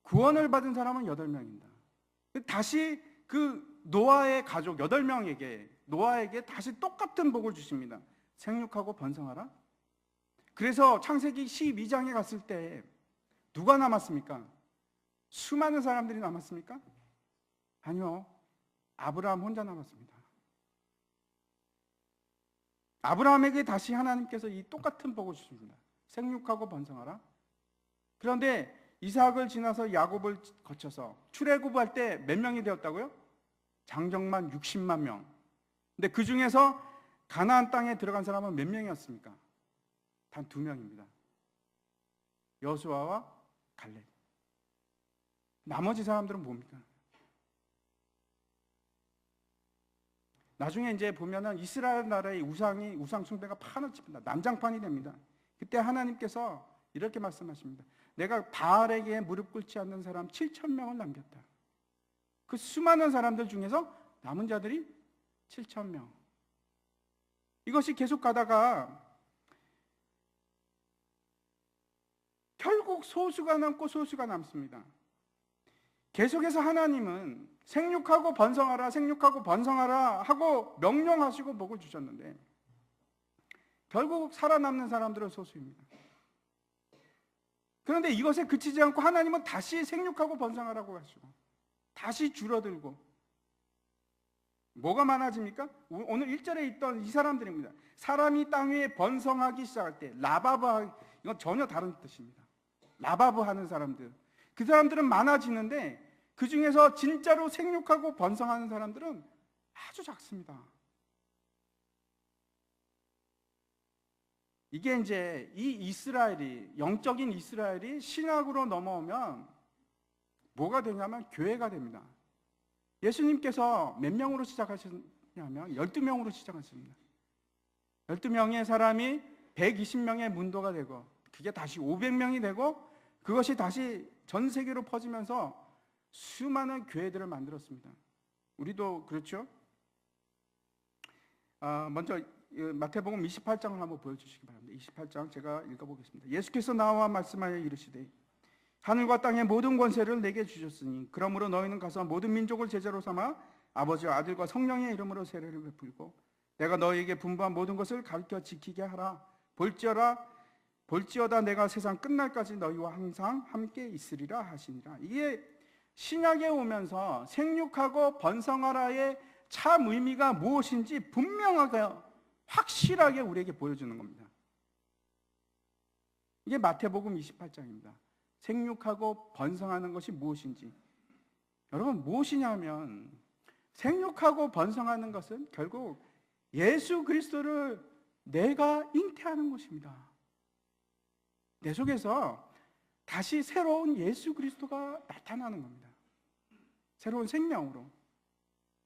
구원을 받은 사람은 8명입니다. 다시 그 노아의 가족 8명에게 다시 똑같은 복을 주십니다. 생육하고 번성하라. 그래서 창세기 12장에 갔을 때 누가 남았습니까? 수많은 사람들이 남았습니까? 아니요, 아브라함 혼자 남았습니다. 아브라함에게 다시 하나님께서 이 똑같은 복을 주십니다. 생육하고 번성하라. 그런데 이삭을 지나서 야곱을 거쳐서 출애굽할 때 몇 명이 되었다고요? 장정만 60만 명. 근데 그 중에서 가나안 땅에 들어간 사람은 몇 명이었습니까? 단 2명입니다. 여수아와 갈렙. 나머지 사람들은 뭡니까? 나중에 이제 보면은 이스라엘 나라의 우상 숭배가 판을 칩니다. 난장판이 됩니다. 그때 하나님께서 이렇게 말씀하십니다. 내가 바알에게 무릎 꿇지 않는 사람 7,000명을 남겼다. 그 수많은 사람들 중에서 남은 자들이 7,000명. 이것이 계속 가다가 결국 소수가 남고 소수가 남습니다. 계속해서 하나님은 생육하고 번성하라, 생육하고 번성하라 하고 명령하시고 복을 주셨는데 결국 살아남는 사람들은 소수입니다. 그런데 이것에 그치지 않고 하나님은 다시 생육하고 번성하라고 하시고 다시 줄어들고 뭐가 많아집니까? 오늘 1절에 있던 이 사람들입니다. 사람이 땅 위에 번성하기 시작할 때 라바브, 이건 전혀 다른 뜻입니다. 라바브 하는 사람들, 그 사람들은 많아지는데 그 중에서 진짜로 생육하고 번성하는 사람들은 아주 작습니다. 이게 이제 이 이스라엘이, 영적인 이스라엘이 신학으로 넘어오면 뭐가 되냐면 교회가 됩니다. 예수님께서 몇 명으로 시작하셨냐면 12명으로 시작하셨습니다. 12명의 사람이 120명의 문도가 되고 그게 다시 500명이 되고 그것이 다시 전 세계로 퍼지면서 수많은 교회들을 만들었습니다. 우리도 그렇죠? 먼저 마태복음 28장을 한번 보여주시기 바랍니다. 28장 제가 읽어보겠습니다. 예수께서 나와 말씀하여 이르시되 하늘과 땅의 모든 권세를 내게 주셨으니 그러므로 너희는 가서 모든 민족을 제자로 삼아 아버지와 아들과 성령의 이름으로 세례를 베풀고 내가 너희에게 분부한 모든 것을 가르쳐 지키게 하라. 볼지어다 내가 세상 끝날까지 너희와 항상 함께 있으리라 하시니라. 이게 신약에 오면서 생육하고 번성하라의 참 의미가 무엇인지 분명하게 확실하게 우리에게 보여주는 겁니다. 이게 마태복음 28장입니다. 생육하고 번성하는 것이 무엇인지. 여러분 무엇이냐면 생육하고 번성하는 것은 결국 예수 그리스도를 내가 잉태하는 것입니다. 내 속에서 다시 새로운 예수 그리스도가 나타나는 겁니다. 새로운 생명으로,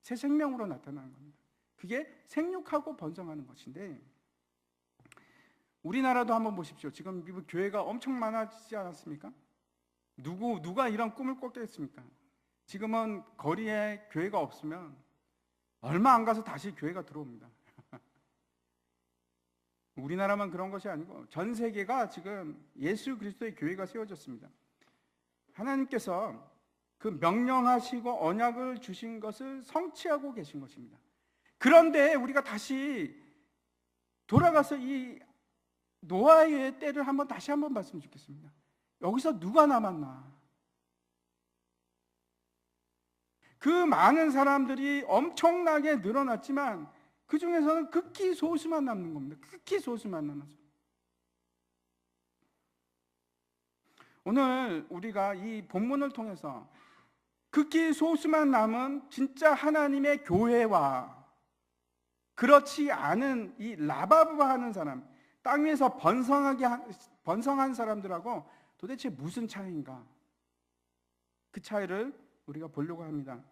새 생명으로 나타나는 겁니다. 그게 생육하고 번성하는 것인데 우리나라도 한번 보십시오. 지금 미국 교회가 엄청 많아지지 않았습니까? 누가 이런 꿈을 꿨겠습니까? 지금은 거리에 교회가 없으면 얼마 안 가서 다시 교회가 들어옵니다. 우리나라만 그런 것이 아니고 전 세계가 지금 예수 그리스도의 교회가 세워졌습니다. 하나님께서 그 명령하시고 언약을 주신 것을 성취하고 계신 것입니다. 그런데 우리가 다시 돌아가서 이 노아의 때를 다시 한번 봤으면 좋겠습니다. 여기서 누가 남았나? 그 많은 사람들이 엄청나게 늘어났지만 그 중에서는 극히 소수만 남는 겁니다. 극히 소수만 남았어요. 오늘 우리가 이 본문을 통해서 극히 소수만 남은 진짜 하나님의 교회와 그렇지 않은 이 라바브 하는 사람, 땅 위에서 번성한 사람들하고 도대체 무슨 차이인가? 그 차이를 우리가 보려고 합니다.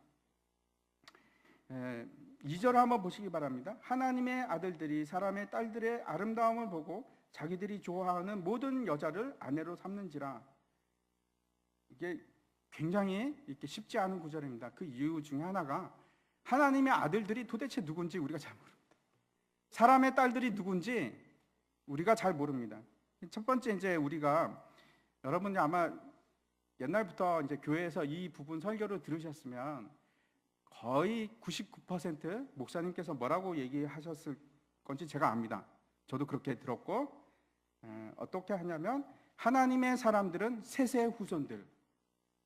2절 한번 보시기 바랍니다. 하나님의 아들들이 사람의 딸들의 아름다움을 보고 자기들이 좋아하는 모든 여자를 아내로 삼는지라. 이게 굉장히 이렇게 쉽지 않은 구절입니다. 그 이유 중에 하나가 하나님의 아들들이 도대체 누군지 우리가 잘 모릅니다. 사람의 딸들이 누군지 우리가 잘 모릅니다. 첫 번째 이제 우리가 여러분이 아마 옛날부터 이제 교회에서 이 부분 설교를 들으셨으면 거의 99% 목사님께서 뭐라고 얘기하셨을 건지 제가 압니다. 저도 그렇게 들었고 어떻게 하냐면 하나님의 사람들은 셋의 후손들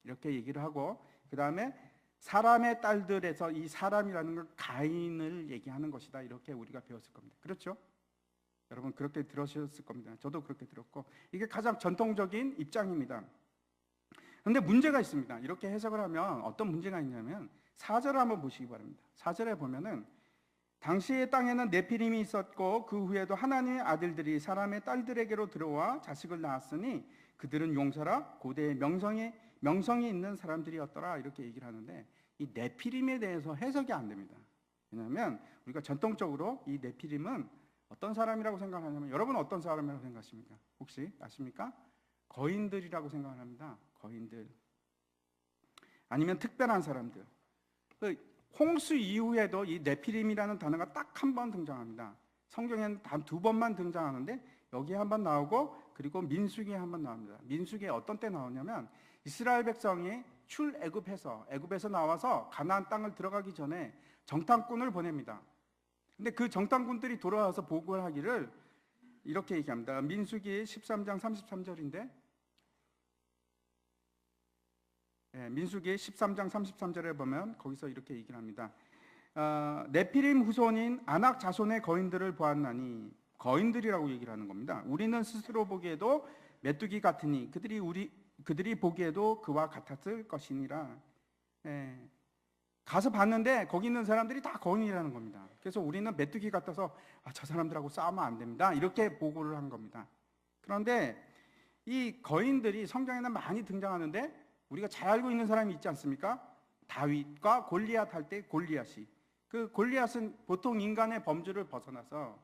이렇게 얘기를 하고 그 다음에 사람의 딸들에서 이 사람이라는 걸 가인을 얘기하는 것이다 이렇게 우리가 배웠을 겁니다. 그렇죠? 여러분 그렇게 들으셨을 겁니다. 저도 그렇게 들었고 이게 가장 전통적인 입장입니다. 그런데 문제가 있습니다. 이렇게 해석을 하면 어떤 문제가 있냐면 4절을 한번 보시기 바랍니다. 4절에 보면은 당시의 땅에는 네피림이 있었고 그 후에도 하나님의 아들들이 사람의 딸들에게로 들어와 자식을 낳았으니 그들은 용사라 고대의 명성이 있는 사람들이었더라 이렇게 얘기를 하는데 이 네피림에 대해서 해석이 안 됩니다. 왜냐하면 우리가 전통적으로 이 네피림은 어떤 사람이라고 생각하냐면 여러분 어떤 사람이라고 생각하십니까? 혹시 아십니까? 거인들이라고 생각을 합니다. 거인들 아니면 특별한 사람들. 홍수 이후에도 이 네피림이라는 단어가 딱 한 번 등장합니다. 성경에는 단 2번만 등장하는데 여기에 한 번 나오고 그리고 민수기에 한 번 나옵니다. 민수기에 어떤 때 나오냐면 이스라엘 백성이 애굽에서 나와서 가나안 땅을 들어가기 전에 정탐꾼을 보냅니다. 근데 그 정탐꾼들이 돌아와서 보고를 하기를 이렇게 얘기합니다. 민수기 13장 33절인데 민수기 13장 33절에 보면 거기서 이렇게 얘기를 합니다. 네피림 후손인 아낙 자손의 거인들을 보았나니 거인들이라고 얘기를 하는 겁니다. 우리는 스스로 보기에도 메뚜기 같으니 그들이 보기에도 그와 같았을 것이니라. 가서 봤는데 거기 있는 사람들이 다 거인이라는 겁니다. 그래서 우리는 메뚜기 같아서 저 사람들하고 싸우면 안 됩니다. 이렇게 보고를 한 겁니다. 그런데 이 거인들이 성경에는 많이 등장하는데 우리가 잘 알고 있는 사람이 있지 않습니까? 다윗과 골리앗 할 때 골리앗이 그 골리앗은 보통 인간의 범주를 벗어나서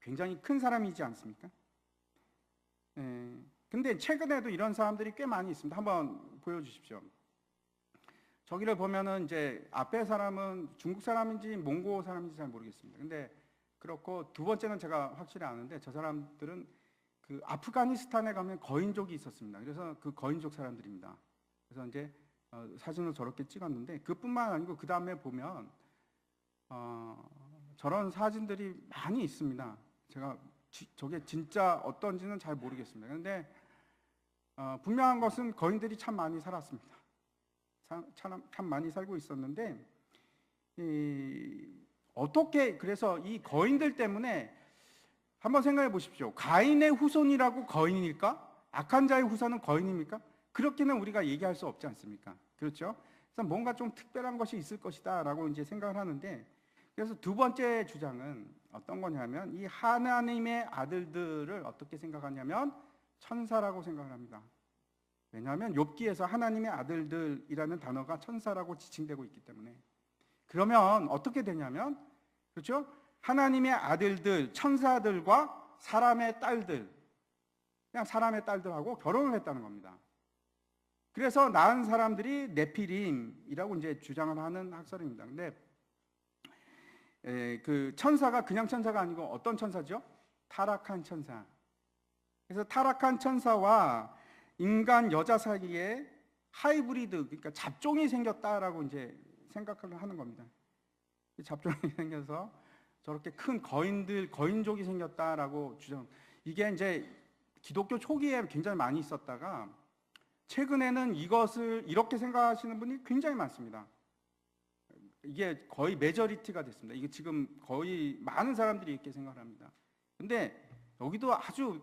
굉장히 큰 사람이지 않습니까? 근데 최근에도 이런 사람들이 꽤 많이 있습니다. 한번 보여주십시오. 저기를 보면은 이제 앞에 사람은 중국 사람인지 몽고 사람인지 잘 모르겠습니다. 근데 그렇고 두 번째는 제가 확실히 아는데 저 사람들은 그 아프가니스탄에 가면 거인족이 있었습니다. 그래서 그 거인족 사람들입니다. 그래서 이제 사진을 저렇게 찍었는데 그뿐만 아니고 그 다음에 보면 저런 사진들이 많이 있습니다. 제가 저게 진짜 어떤지는 잘 모르겠습니다. 그런데 분명한 것은 거인들이 참 많이 살았습니다. 참 많이 살고 있었는데 어떻게 그래서 이 거인들 때문에 한번 생각해 보십시오. 가인의 후손이라고 거인일까? 악한 자의 후손은 거인입니까? 그렇게는 우리가 얘기할 수 없지 않습니까? 그렇죠? 그래서 뭔가 좀 특별한 것이 있을 것이다라고 이제 생각을 하는데 그래서 두 번째 주장은 어떤 거냐면 이 하나님의 아들들을 어떻게 생각하냐면 천사라고 생각을 합니다. 왜냐하면 욥기에서 하나님의 아들들이라는 단어가 천사라고 지칭되고 있기 때문에 그러면 어떻게 되냐면 그렇죠? 하나님의 아들들, 천사들과 사람의 딸들 그냥 사람의 딸들하고 결혼을 했다는 겁니다. 그래서 낳은 사람들이 네피림이라고 이제 주장을 하는 학설입니다. 근데 그 천사가 그냥 천사가 아니고 어떤 천사죠? 타락한 천사. 그래서 타락한 천사와 인간 여자 사이에 하이브리드, 그러니까 잡종이 생겼다라고 이제 생각을 하는 겁니다. 잡종이 생겨서 저렇게 큰 거인족이 생겼다라고 주장. 이게 이제 기독교 초기에 굉장히 많이 있었다가 최근에는 이것을 이렇게 생각하시는 분이 굉장히 많습니다. 이게 거의 메저리티가 됐습니다. 이게 지금 거의 많은 사람들이 이렇게 생각을 합니다. 근데 여기도 아주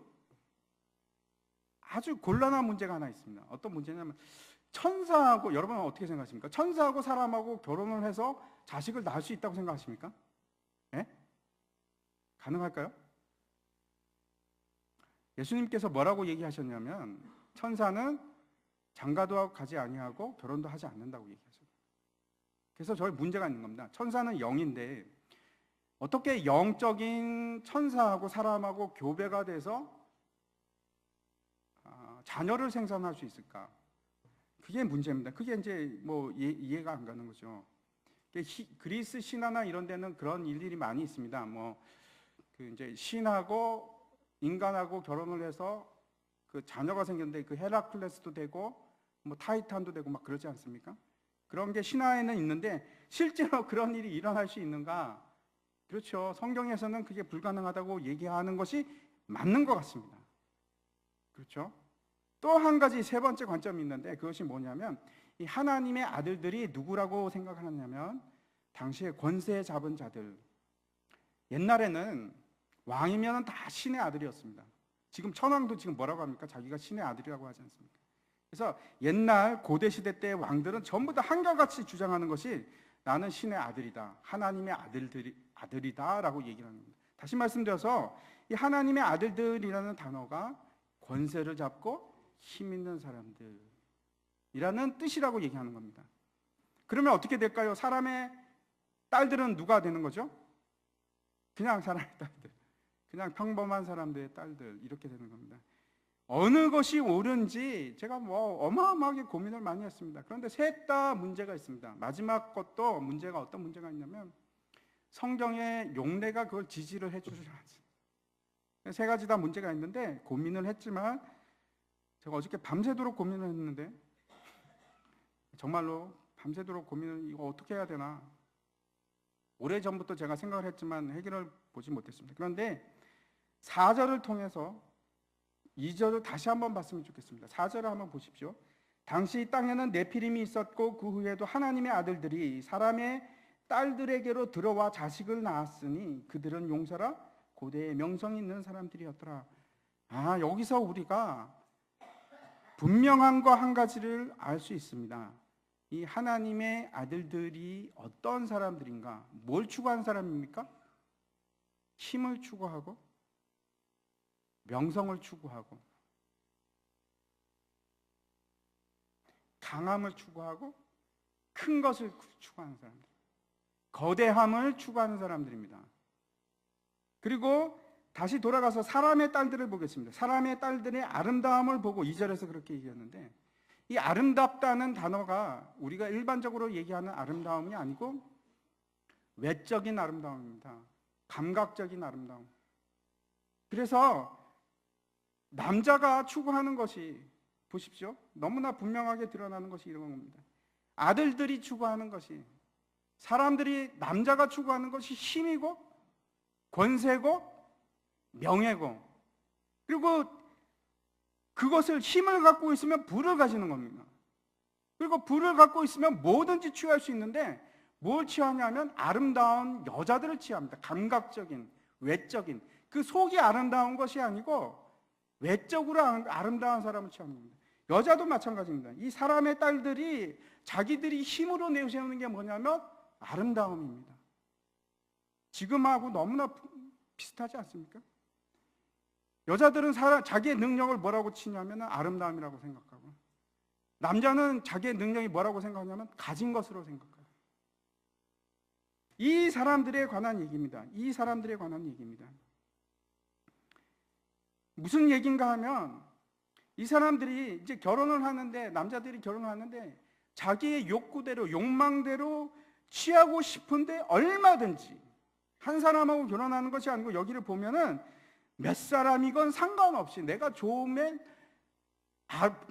곤란한 문제가 하나 있습니다. 어떤 문제냐면 천사하고 여러분은 어떻게 생각하십니까? 천사하고 사람하고 결혼을 해서 자식을 낳을 수 있다고 생각하십니까? 예? 가능할까요? 예수님께서 뭐라고 얘기하셨냐면 천사는 장가도 가지 아니하고 결혼도 하지 않는다고 얘기하셨어요. 그래서 저희 문제가 있는 겁니다. 천사는 영인데 어떻게 영적인 천사하고 사람하고 교배가 돼서 자녀를 생산할 수 있을까? 그게 문제입니다. 그게 이제 뭐 이해가 안 가는 거죠. 그리스 신화나 이런 데는 그런 일들이 많이 있습니다. 뭐 그 이제 신하고 인간하고 결혼을 해서 그 자녀가 생겼는데 그 헤라클레스도 되고 뭐 타이탄도 되고 막 그러지 않습니까? 그런 게 신화에는 있는데 실제로 그런 일이 일어날 수 있는가? 그렇죠. 성경에서는 그게 불가능하다고 얘기하는 것이 맞는 것 같습니다. 그렇죠? 또 한 가지 세 번째 관점이 있는데 그것이 뭐냐면 이 하나님의 아들들이 누구라고 생각하냐면 당시에 권세 잡은 자들. 옛날에는 왕이면 다 신의 아들이었습니다. 지금 천황도 지금 뭐라고 합니까? 자기가 신의 아들이라고 하지 않습니까? 그래서 옛날 고대 시대 때의 왕들은 전부 다 한결같이 주장하는 것이 나는 신의 아들이다, 하나님의 아들이다라고 얘기를 하는 겁니다. 다시 말씀드려서 이 하나님의 아들들이라는 단어가 권세를 잡고 힘 있는 사람들이라는 뜻이라고 얘기하는 겁니다. 그러면 어떻게 될까요? 사람의 딸들은 누가 되는 거죠? 그냥 사람의 딸들, 그냥 평범한 사람들의 딸들, 이렇게 되는 겁니다. 어느 것이 옳은지 제가 어마어마하게 고민을 많이 했습니다. 그런데 셋 다 문제가 있습니다. 마지막 것도 문제가 어떤 문제가 있냐면 성경의 용례가 그걸 지지를 해주지 않습니다. 세 가지 다 문제가 있는데 고민을 했지만 제가 어저께 밤새도록 고민을 했는데 정말로 밤새도록 고민을 이거 어떻게 해야 되나 오래전부터 제가 생각을 했지만 해결을 보지 못했습니다. 그런데 4절을 통해서 2절을 다시 한번 봤으면 좋겠습니다. 4절을 한번 보십시오. 당시 땅에는 네피림이 있었고 그 후에도 하나님의 아들들이 사람의 딸들에게로 들어와 자식을 낳았으니 그들은 용사라 고대의 명성이 있는 사람들이었더라. 여기서 우리가 분명한 거 한 가지를 알 수 있습니다. 이 하나님의 아들들이 어떤 사람들인가? 뭘 추구한 사람입니까? 힘을 추구하고 명성을 추구하고 강함을 추구하고 큰 것을 추구하는 사람들, 거대함을 추구하는 사람들입니다. 그리고 다시 돌아가서 사람의 딸들을 보겠습니다. 사람의 딸들의 아름다움을 보고 2절에서 그렇게 얘기했는데 이 아름답다는 단어가 우리가 일반적으로 얘기하는 아름다움이 아니고 외적인 아름다움입니다. 감각적인 아름다움. 그래서 남자가 추구하는 것이 보십시오. 너무나 분명하게 드러나는 것이 이런 겁니다. 아들들이 추구하는 것이 사람들이 남자가 추구하는 것이 힘이고 권세고 명예고 그리고 그것을 힘을 갖고 있으면 부를 가지는 겁니다. 그리고 부를 갖고 있으면 뭐든지 취할 수 있는데 뭘 취하냐면 아름다운 여자들을 취합니다. 감각적인, 외적인 그 속이 아름다운 것이 아니고 외적으로 아름다운 사람을 취하는 겁니다. 여자도 마찬가지입니다. 이 사람의 딸들이 자기들이 힘으로 내세우는 게 뭐냐면 아름다움입니다. 지금하고 너무나 비슷하지 않습니까? 여자들은 자기의 능력을 뭐라고 치냐면 아름다움이라고 생각하고 남자는 자기의 능력이 뭐라고 생각하냐면 가진 것으로 생각해요. 이 사람들에 관한 얘기입니다. 이 사람들에 관한 얘기입니다. 무슨 얘기인가 하면 이 사람들이 이제 결혼을 하는데 남자들이 결혼을 하는데 자기의 욕구대로 욕망대로 취하고 싶은데 얼마든지 한 사람하고 결혼하는 것이 아니고 여기를 보면은 몇 사람이건 상관없이 내가 좋으면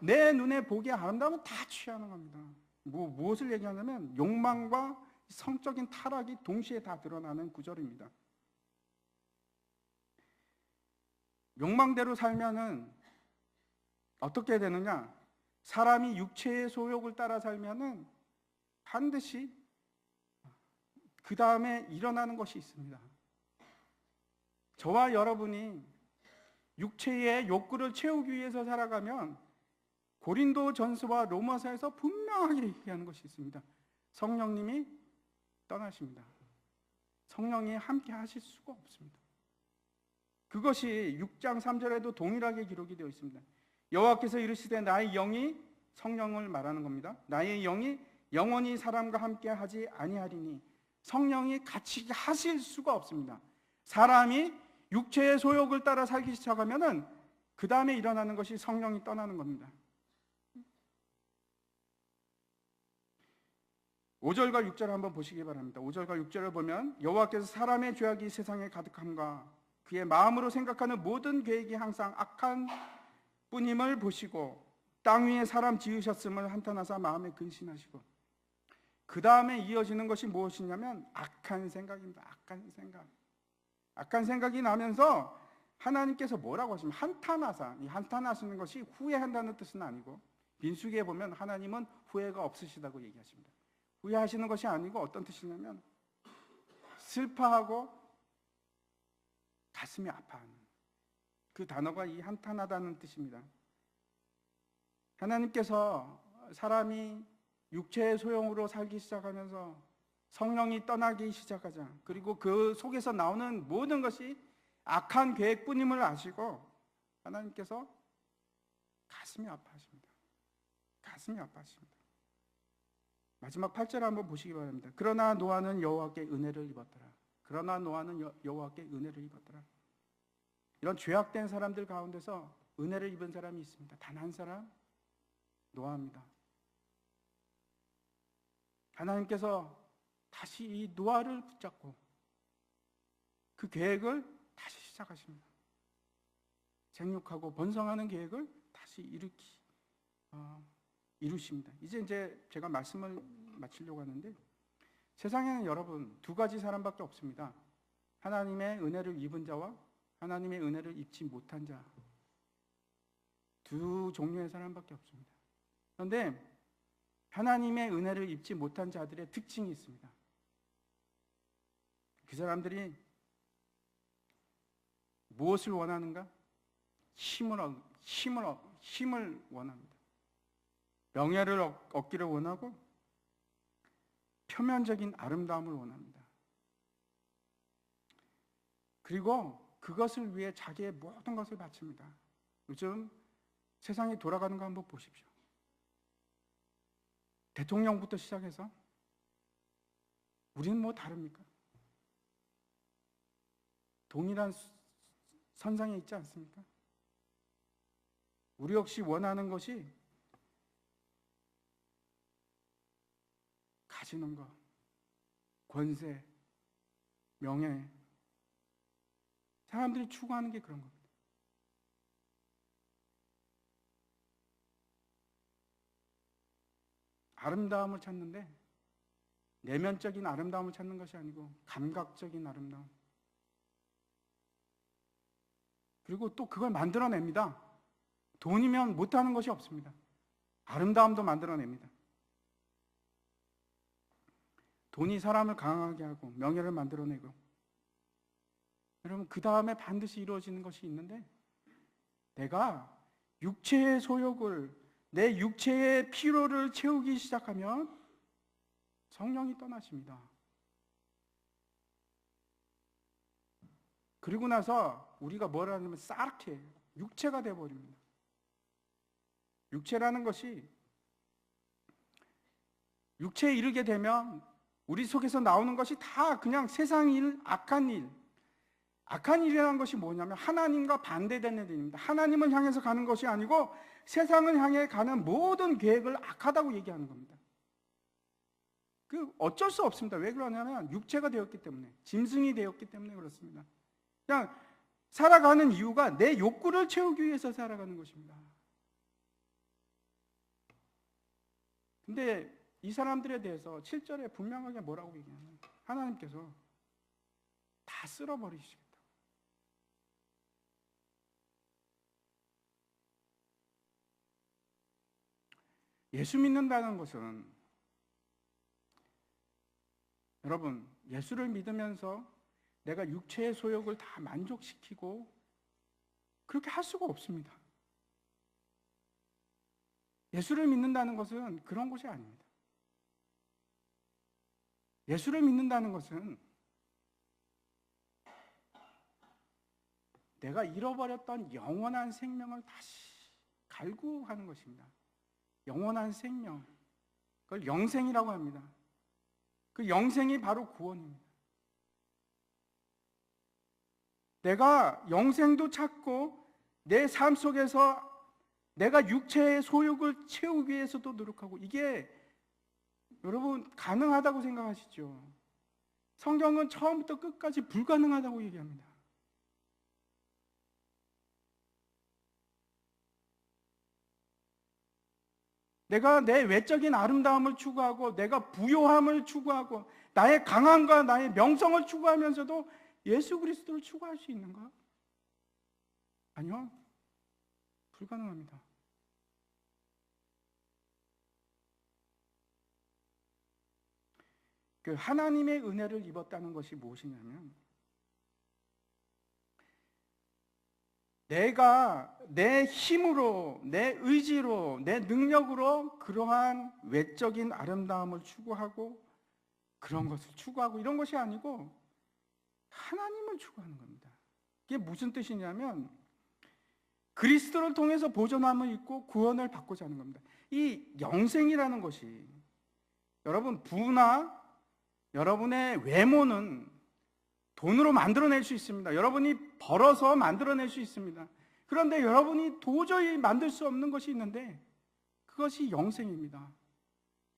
내 눈에 보기에 아름다우면 다 취하는 겁니다. 무엇을 얘기하냐면 욕망과 성적인 타락이 동시에 다 드러나는 구절입니다. 욕망대로 살면은 어떻게 되느냐? 사람이 육체의 소욕을 따라 살면은 반드시 그 다음에 일어나는 것이 있습니다. 저와 여러분이 육체의 욕구를 채우기 위해서 살아가면 고린도전서와 로마서에서 분명하게 얘기하는 것이 있습니다. 성령님이 떠나십니다. 성령이 함께 하실 수가 없습니다. 그것이 6장 3절에도 동일하게 기록이 되어 있습니다. 여호와께서 이르시되 나의 영이 성령을 말하는 겁니다. 나의 영이 영원히 사람과 함께 하지 아니하리니 성령이 같이 하실 수가 없습니다. 사람이 육체의 소욕을 따라 살기 시작하면은 그 다음에 일어나는 것이 성령이 떠나는 겁니다. 5절과 6절을 한번 보시기 바랍니다. 5절과 6절을 보면 여호와께서 사람의 죄악이 세상에 가득함과 그의 마음으로 생각하는 모든 계획이 항상 악한 뿐임을 보시고 땅 위에 사람 지으셨음을 한탄하사 마음에 근심하시고 그 다음에 이어지는 것이 무엇이냐면 악한 생각입니다. 악한 생각. 악한 생각이 나면서 하나님께서 뭐라고 하시면 한탄하사, 이 한탄하시는 것이 후회한다는 뜻은 아니고 빈수기에 보면 하나님은 후회가 없으시다고 얘기하십니다. 후회하시는 것이 아니고 어떤 뜻이냐면 슬퍼하고 가슴이 아파하는 그 단어가 이 한탄하다는 뜻입니다. 하나님께서 사람이 육체의 소용으로 살기 시작하면서 성령이 떠나기 시작하자, 그리고 그 속에서 나오는 모든 것이 악한 계획뿐임을 아시고 하나님께서 가슴이 아파하십니다. 가슴이 아파하십니다. 마지막 8절 한번 보시기 바랍니다. 그러나 노아는 여호와께 은혜를 입었더라. 그러나 노아는 여호와께 은혜를 입었더라. 이런 죄악된 사람들 가운데서 은혜를 입은 사람이 있습니다. 단 한 사람, 노아입니다. 하나님께서 다시 이 노아를 붙잡고 그 계획을 다시 시작하십니다. 생육하고 번성하는 계획을 다시 이루십니다. 이제 제가 말씀을 마치려고 하는데, 세상에는 여러분 두 가지 사람밖에 없습니다. 하나님의 은혜를 입은 자와 하나님의 은혜를 입지 못한 자, 두 종류의 사람밖에 없습니다. 그런데 하나님의 은혜를 입지 못한 자들의 특징이 있습니다. 그 사람들이 무엇을 원하는가? 힘을 원합니다. 명예를 얻기를 원하고 표면적인 아름다움을 원합니다. 그리고 그것을 위해 자기의 모든 것을 바칩니다. 요즘 세상이 돌아가는 거 한번 보십시오. 대통령부터 시작해서 우리는 뭐 다릅니까? 동일한 선상에 있지 않습니까? 우리 역시 원하는 것이 가지는 것, 권세, 명예, 사람들이 추구하는 게 그런 겁니다. 아름다움을 찾는데 내면적인 아름다움을 찾는 것이 아니고 감각적인 아름다움, 그리고 또 그걸 만들어냅니다. 돈이면 못하는 것이 없습니다. 아름다움도 만들어냅니다. 돈이 사람을 강하게 하고 명예를 만들어내고, 여러분 그 다음에 반드시 이루어지는 것이 있는데, 내가 육체의 소욕을, 내 육체의 피로를 채우기 시작하면 성령이 떠나십니다. 그리고 나서 우리가 뭘 하냐면 싸르게 육체가 되어버립니다. 육체라는 것이, 육체에 이르게 되면 우리 속에서 나오는 것이 다 그냥 세상 일, 악한 일. 악한 일이라는 것이 뭐냐면 하나님과 반대되는 일입니다. 하나님을 향해서 가는 것이 아니고 세상을 향해 가는 모든 계획을 악하다고 얘기하는 겁니다. 그 어쩔 수 없습니다. 왜 그러냐면 육체가 되었기 때문에, 짐승이 되었기 때문에 그렇습니다. 그냥 살아가는 이유가 내 욕구를 채우기 위해서 살아가는 것입니다. 근데 이 사람들에 대해서 7절에 분명하게 뭐라고 얘기하냐면 하나님께서 다 쓸어버리시겠다. 예수 믿는다는 것은, 여러분 예수를 믿으면서 내가 육체의 소욕을 다 만족시키고 그렇게 할 수가 없습니다. 예수를 믿는다는 것은 그런 것이 아닙니다. 예수를 믿는다는 것은 내가 잃어버렸던 영원한 생명을 다시 갈구하는 것입니다. 영원한 생명, 그걸 영생이라고 합니다. 그 영생이 바로 구원입니다. 내가 영생도 찾고 내 삶 속에서 내가 육체의 소욕을 채우기 위해서도 노력하고, 이게 여러분 가능하다고 생각하시죠? 성경은 처음부터 끝까지 불가능하다고 얘기합니다. 내가 내 외적인 아름다움을 추구하고 내가 부요함을 추구하고 나의 강함과 나의 명성을 추구하면서도 예수 그리스도를 추구할 수 있는가? 아니요. 불가능합니다. 그 하나님의 은혜를 입었다는 것이 무엇이냐면, 내가 내 힘으로, 내 의지로, 내 능력으로 그러한 외적인 아름다움을 추구하고 그런 것을 추구하고 이런 것이 아니고 하나님을 추구하는 겁니다. 이게 무슨 뜻이냐면 그리스도를 통해서 보존함을 입고 구원을 받고자 하는 겁니다. 이 영생이라는 것이 여러분 부나 여러분의 외모는 돈으로 만들어낼 수 있습니다. 여러분이 벌어서 만들어낼 수 있습니다. 그런데 여러분이 도저히 만들 수 없는 것이 있는데 그것이 영생입니다.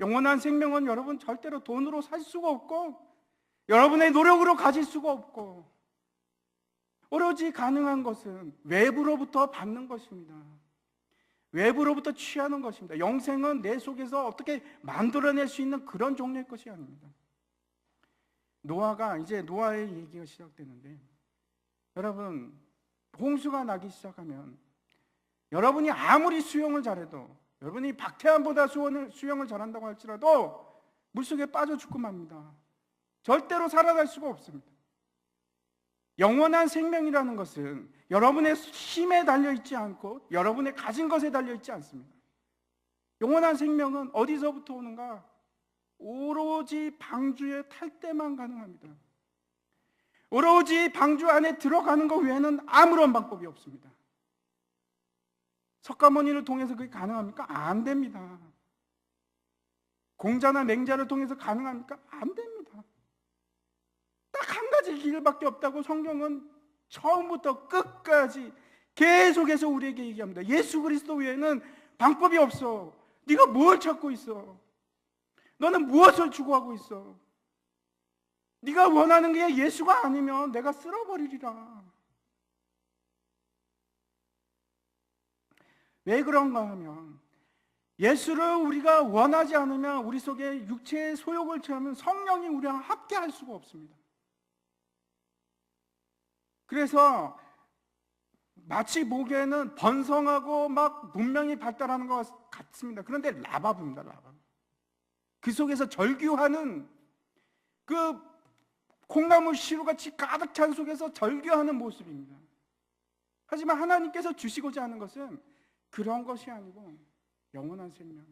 영원한 생명은 여러분 절대로 돈으로 살 수가 없고 여러분의 노력으로 가질 수가 없고 오로지 가능한 것은 외부로부터 받는 것입니다. 외부로부터 취하는 것입니다. 영생은 내 속에서 어떻게 만들어낼 수 있는 그런 종류의 것이 아닙니다. 이제 노아의 얘기가 시작되는데 여러분 홍수가 나기 시작하면 여러분이 아무리 수영을 잘해도 여러분이 박태환보다 수영을 잘한다고 할지라도 물속에 빠져 죽고 맙니다. 절대로 살아날 수가 없습니다. 영원한 생명이라는 것은 여러분의 힘에 달려있지 않고 여러분의 가진 것에 달려있지 않습니다. 영원한 생명은 어디서부터 오는가? 오로지 방주에 탈 때만 가능합니다. 오로지 방주 안에 들어가는 것 외에는 아무런 방법이 없습니다. 석가모니를 통해서 그게 가능합니까? 안 됩니다. 공자나 맹자를 통해서 가능합니까? 안 됩니다. 딱 한 가지 길밖에 없다고 성경은 처음부터 끝까지 계속해서 우리에게 얘기합니다. 예수 그리스도 외에는 방법이 없어. 네가 뭘 찾고 있어? 너는 무엇을 추구하고 있어? 네가 원하는 게 예수가 아니면 내가 쓸어버리리라. 왜 그런가 하면 예수를 우리가 원하지 않으면 우리 속에 육체의 소욕을 취하면 성령이 우리랑 함께할 수가 없습니다. 그래서 마치 보기에는 번성하고 막 문명이 발달하는 것 같습니다. 그런데 라바브입니다. 라바브. 그 속에서 절규하는 그 콩나물 시루같이 가득 찬 속에서 절규하는 모습입니다. 하지만 하나님께서 주시고자 하는 것은 그런 것이 아니고 영원한 생명.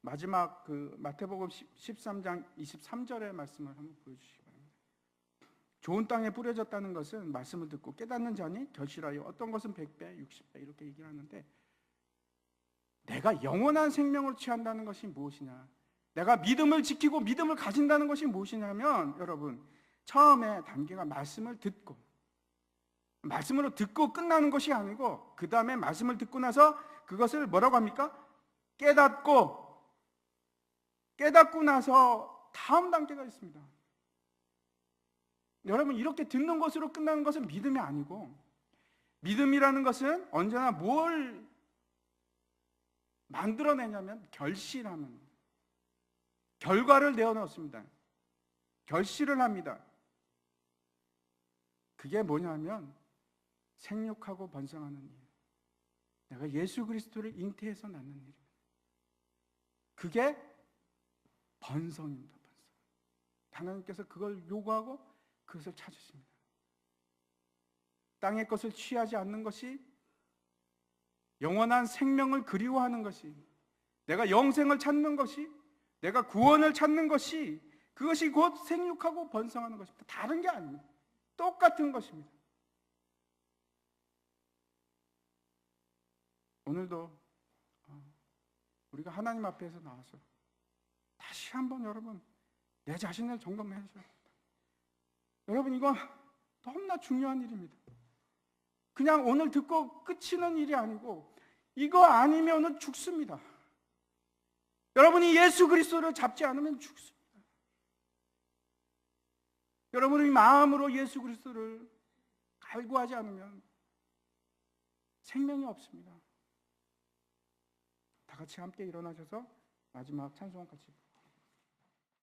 마지막 그 마태복음 13장 23절의 말씀을 한번 보여주시기 바랍니다. 좋은 땅에 뿌려졌다는 것은 말씀을 듣고 깨닫는 자니 결실하여 어떤 것은 100배, 60배 이렇게 얘기를 하는데 내가 영원한 생명을 취한다는 것이 무엇이냐? 내가 믿음을 지키고 믿음을 가진다는 것이 무엇이냐면 여러분 처음에 단계가 말씀을 듣고 말씀으로 듣고 끝나는 것이 아니고 그 다음에 말씀을 듣고 나서 그것을 뭐라고 합니까? 깨닫고 나서 다음 단계가 있습니다. 여러분 이렇게 듣는 것으로 끝나는 것은 믿음이 아니고 믿음이라는 것은 언제나 뭘 만들어내냐면 결실하는 결과를 내어놓습니다. 결실을 합니다. 그게 뭐냐면 생육하고 번성하는 일. 내가 예수 그리스도를 잉태해서 낳는 일입니다. 그게 번성입니다. 번성. 하나님께서 그걸 요구하고 그것을 찾으십니다. 땅의 것을 취하지 않는 것이 영원한 생명을 그리워하는 것이 내가 영생을 찾는 것이 내가 구원을 찾는 것이 그것이 곧 생육하고 번성하는 것입니다. 다른 게 아닙니다. 똑같은 것입니다. 오늘도 우리가 하나님 앞에서 나와서 다시 한번 여러분 내 자신을 점검해 주셔야 합니다. 여러분 이거 너무나 중요한 일입니다. 그냥 오늘 듣고 끝이는 일이 아니고 이거 아니면은 죽습니다. 여러분이 예수 그리스도를 잡지 않으면 죽습니다. 여러분이 마음으로 예수 그리스도를 갈구하지 않으면 생명이 없습니다. 다 같이 함께 일어나셔서 마지막 찬송 같이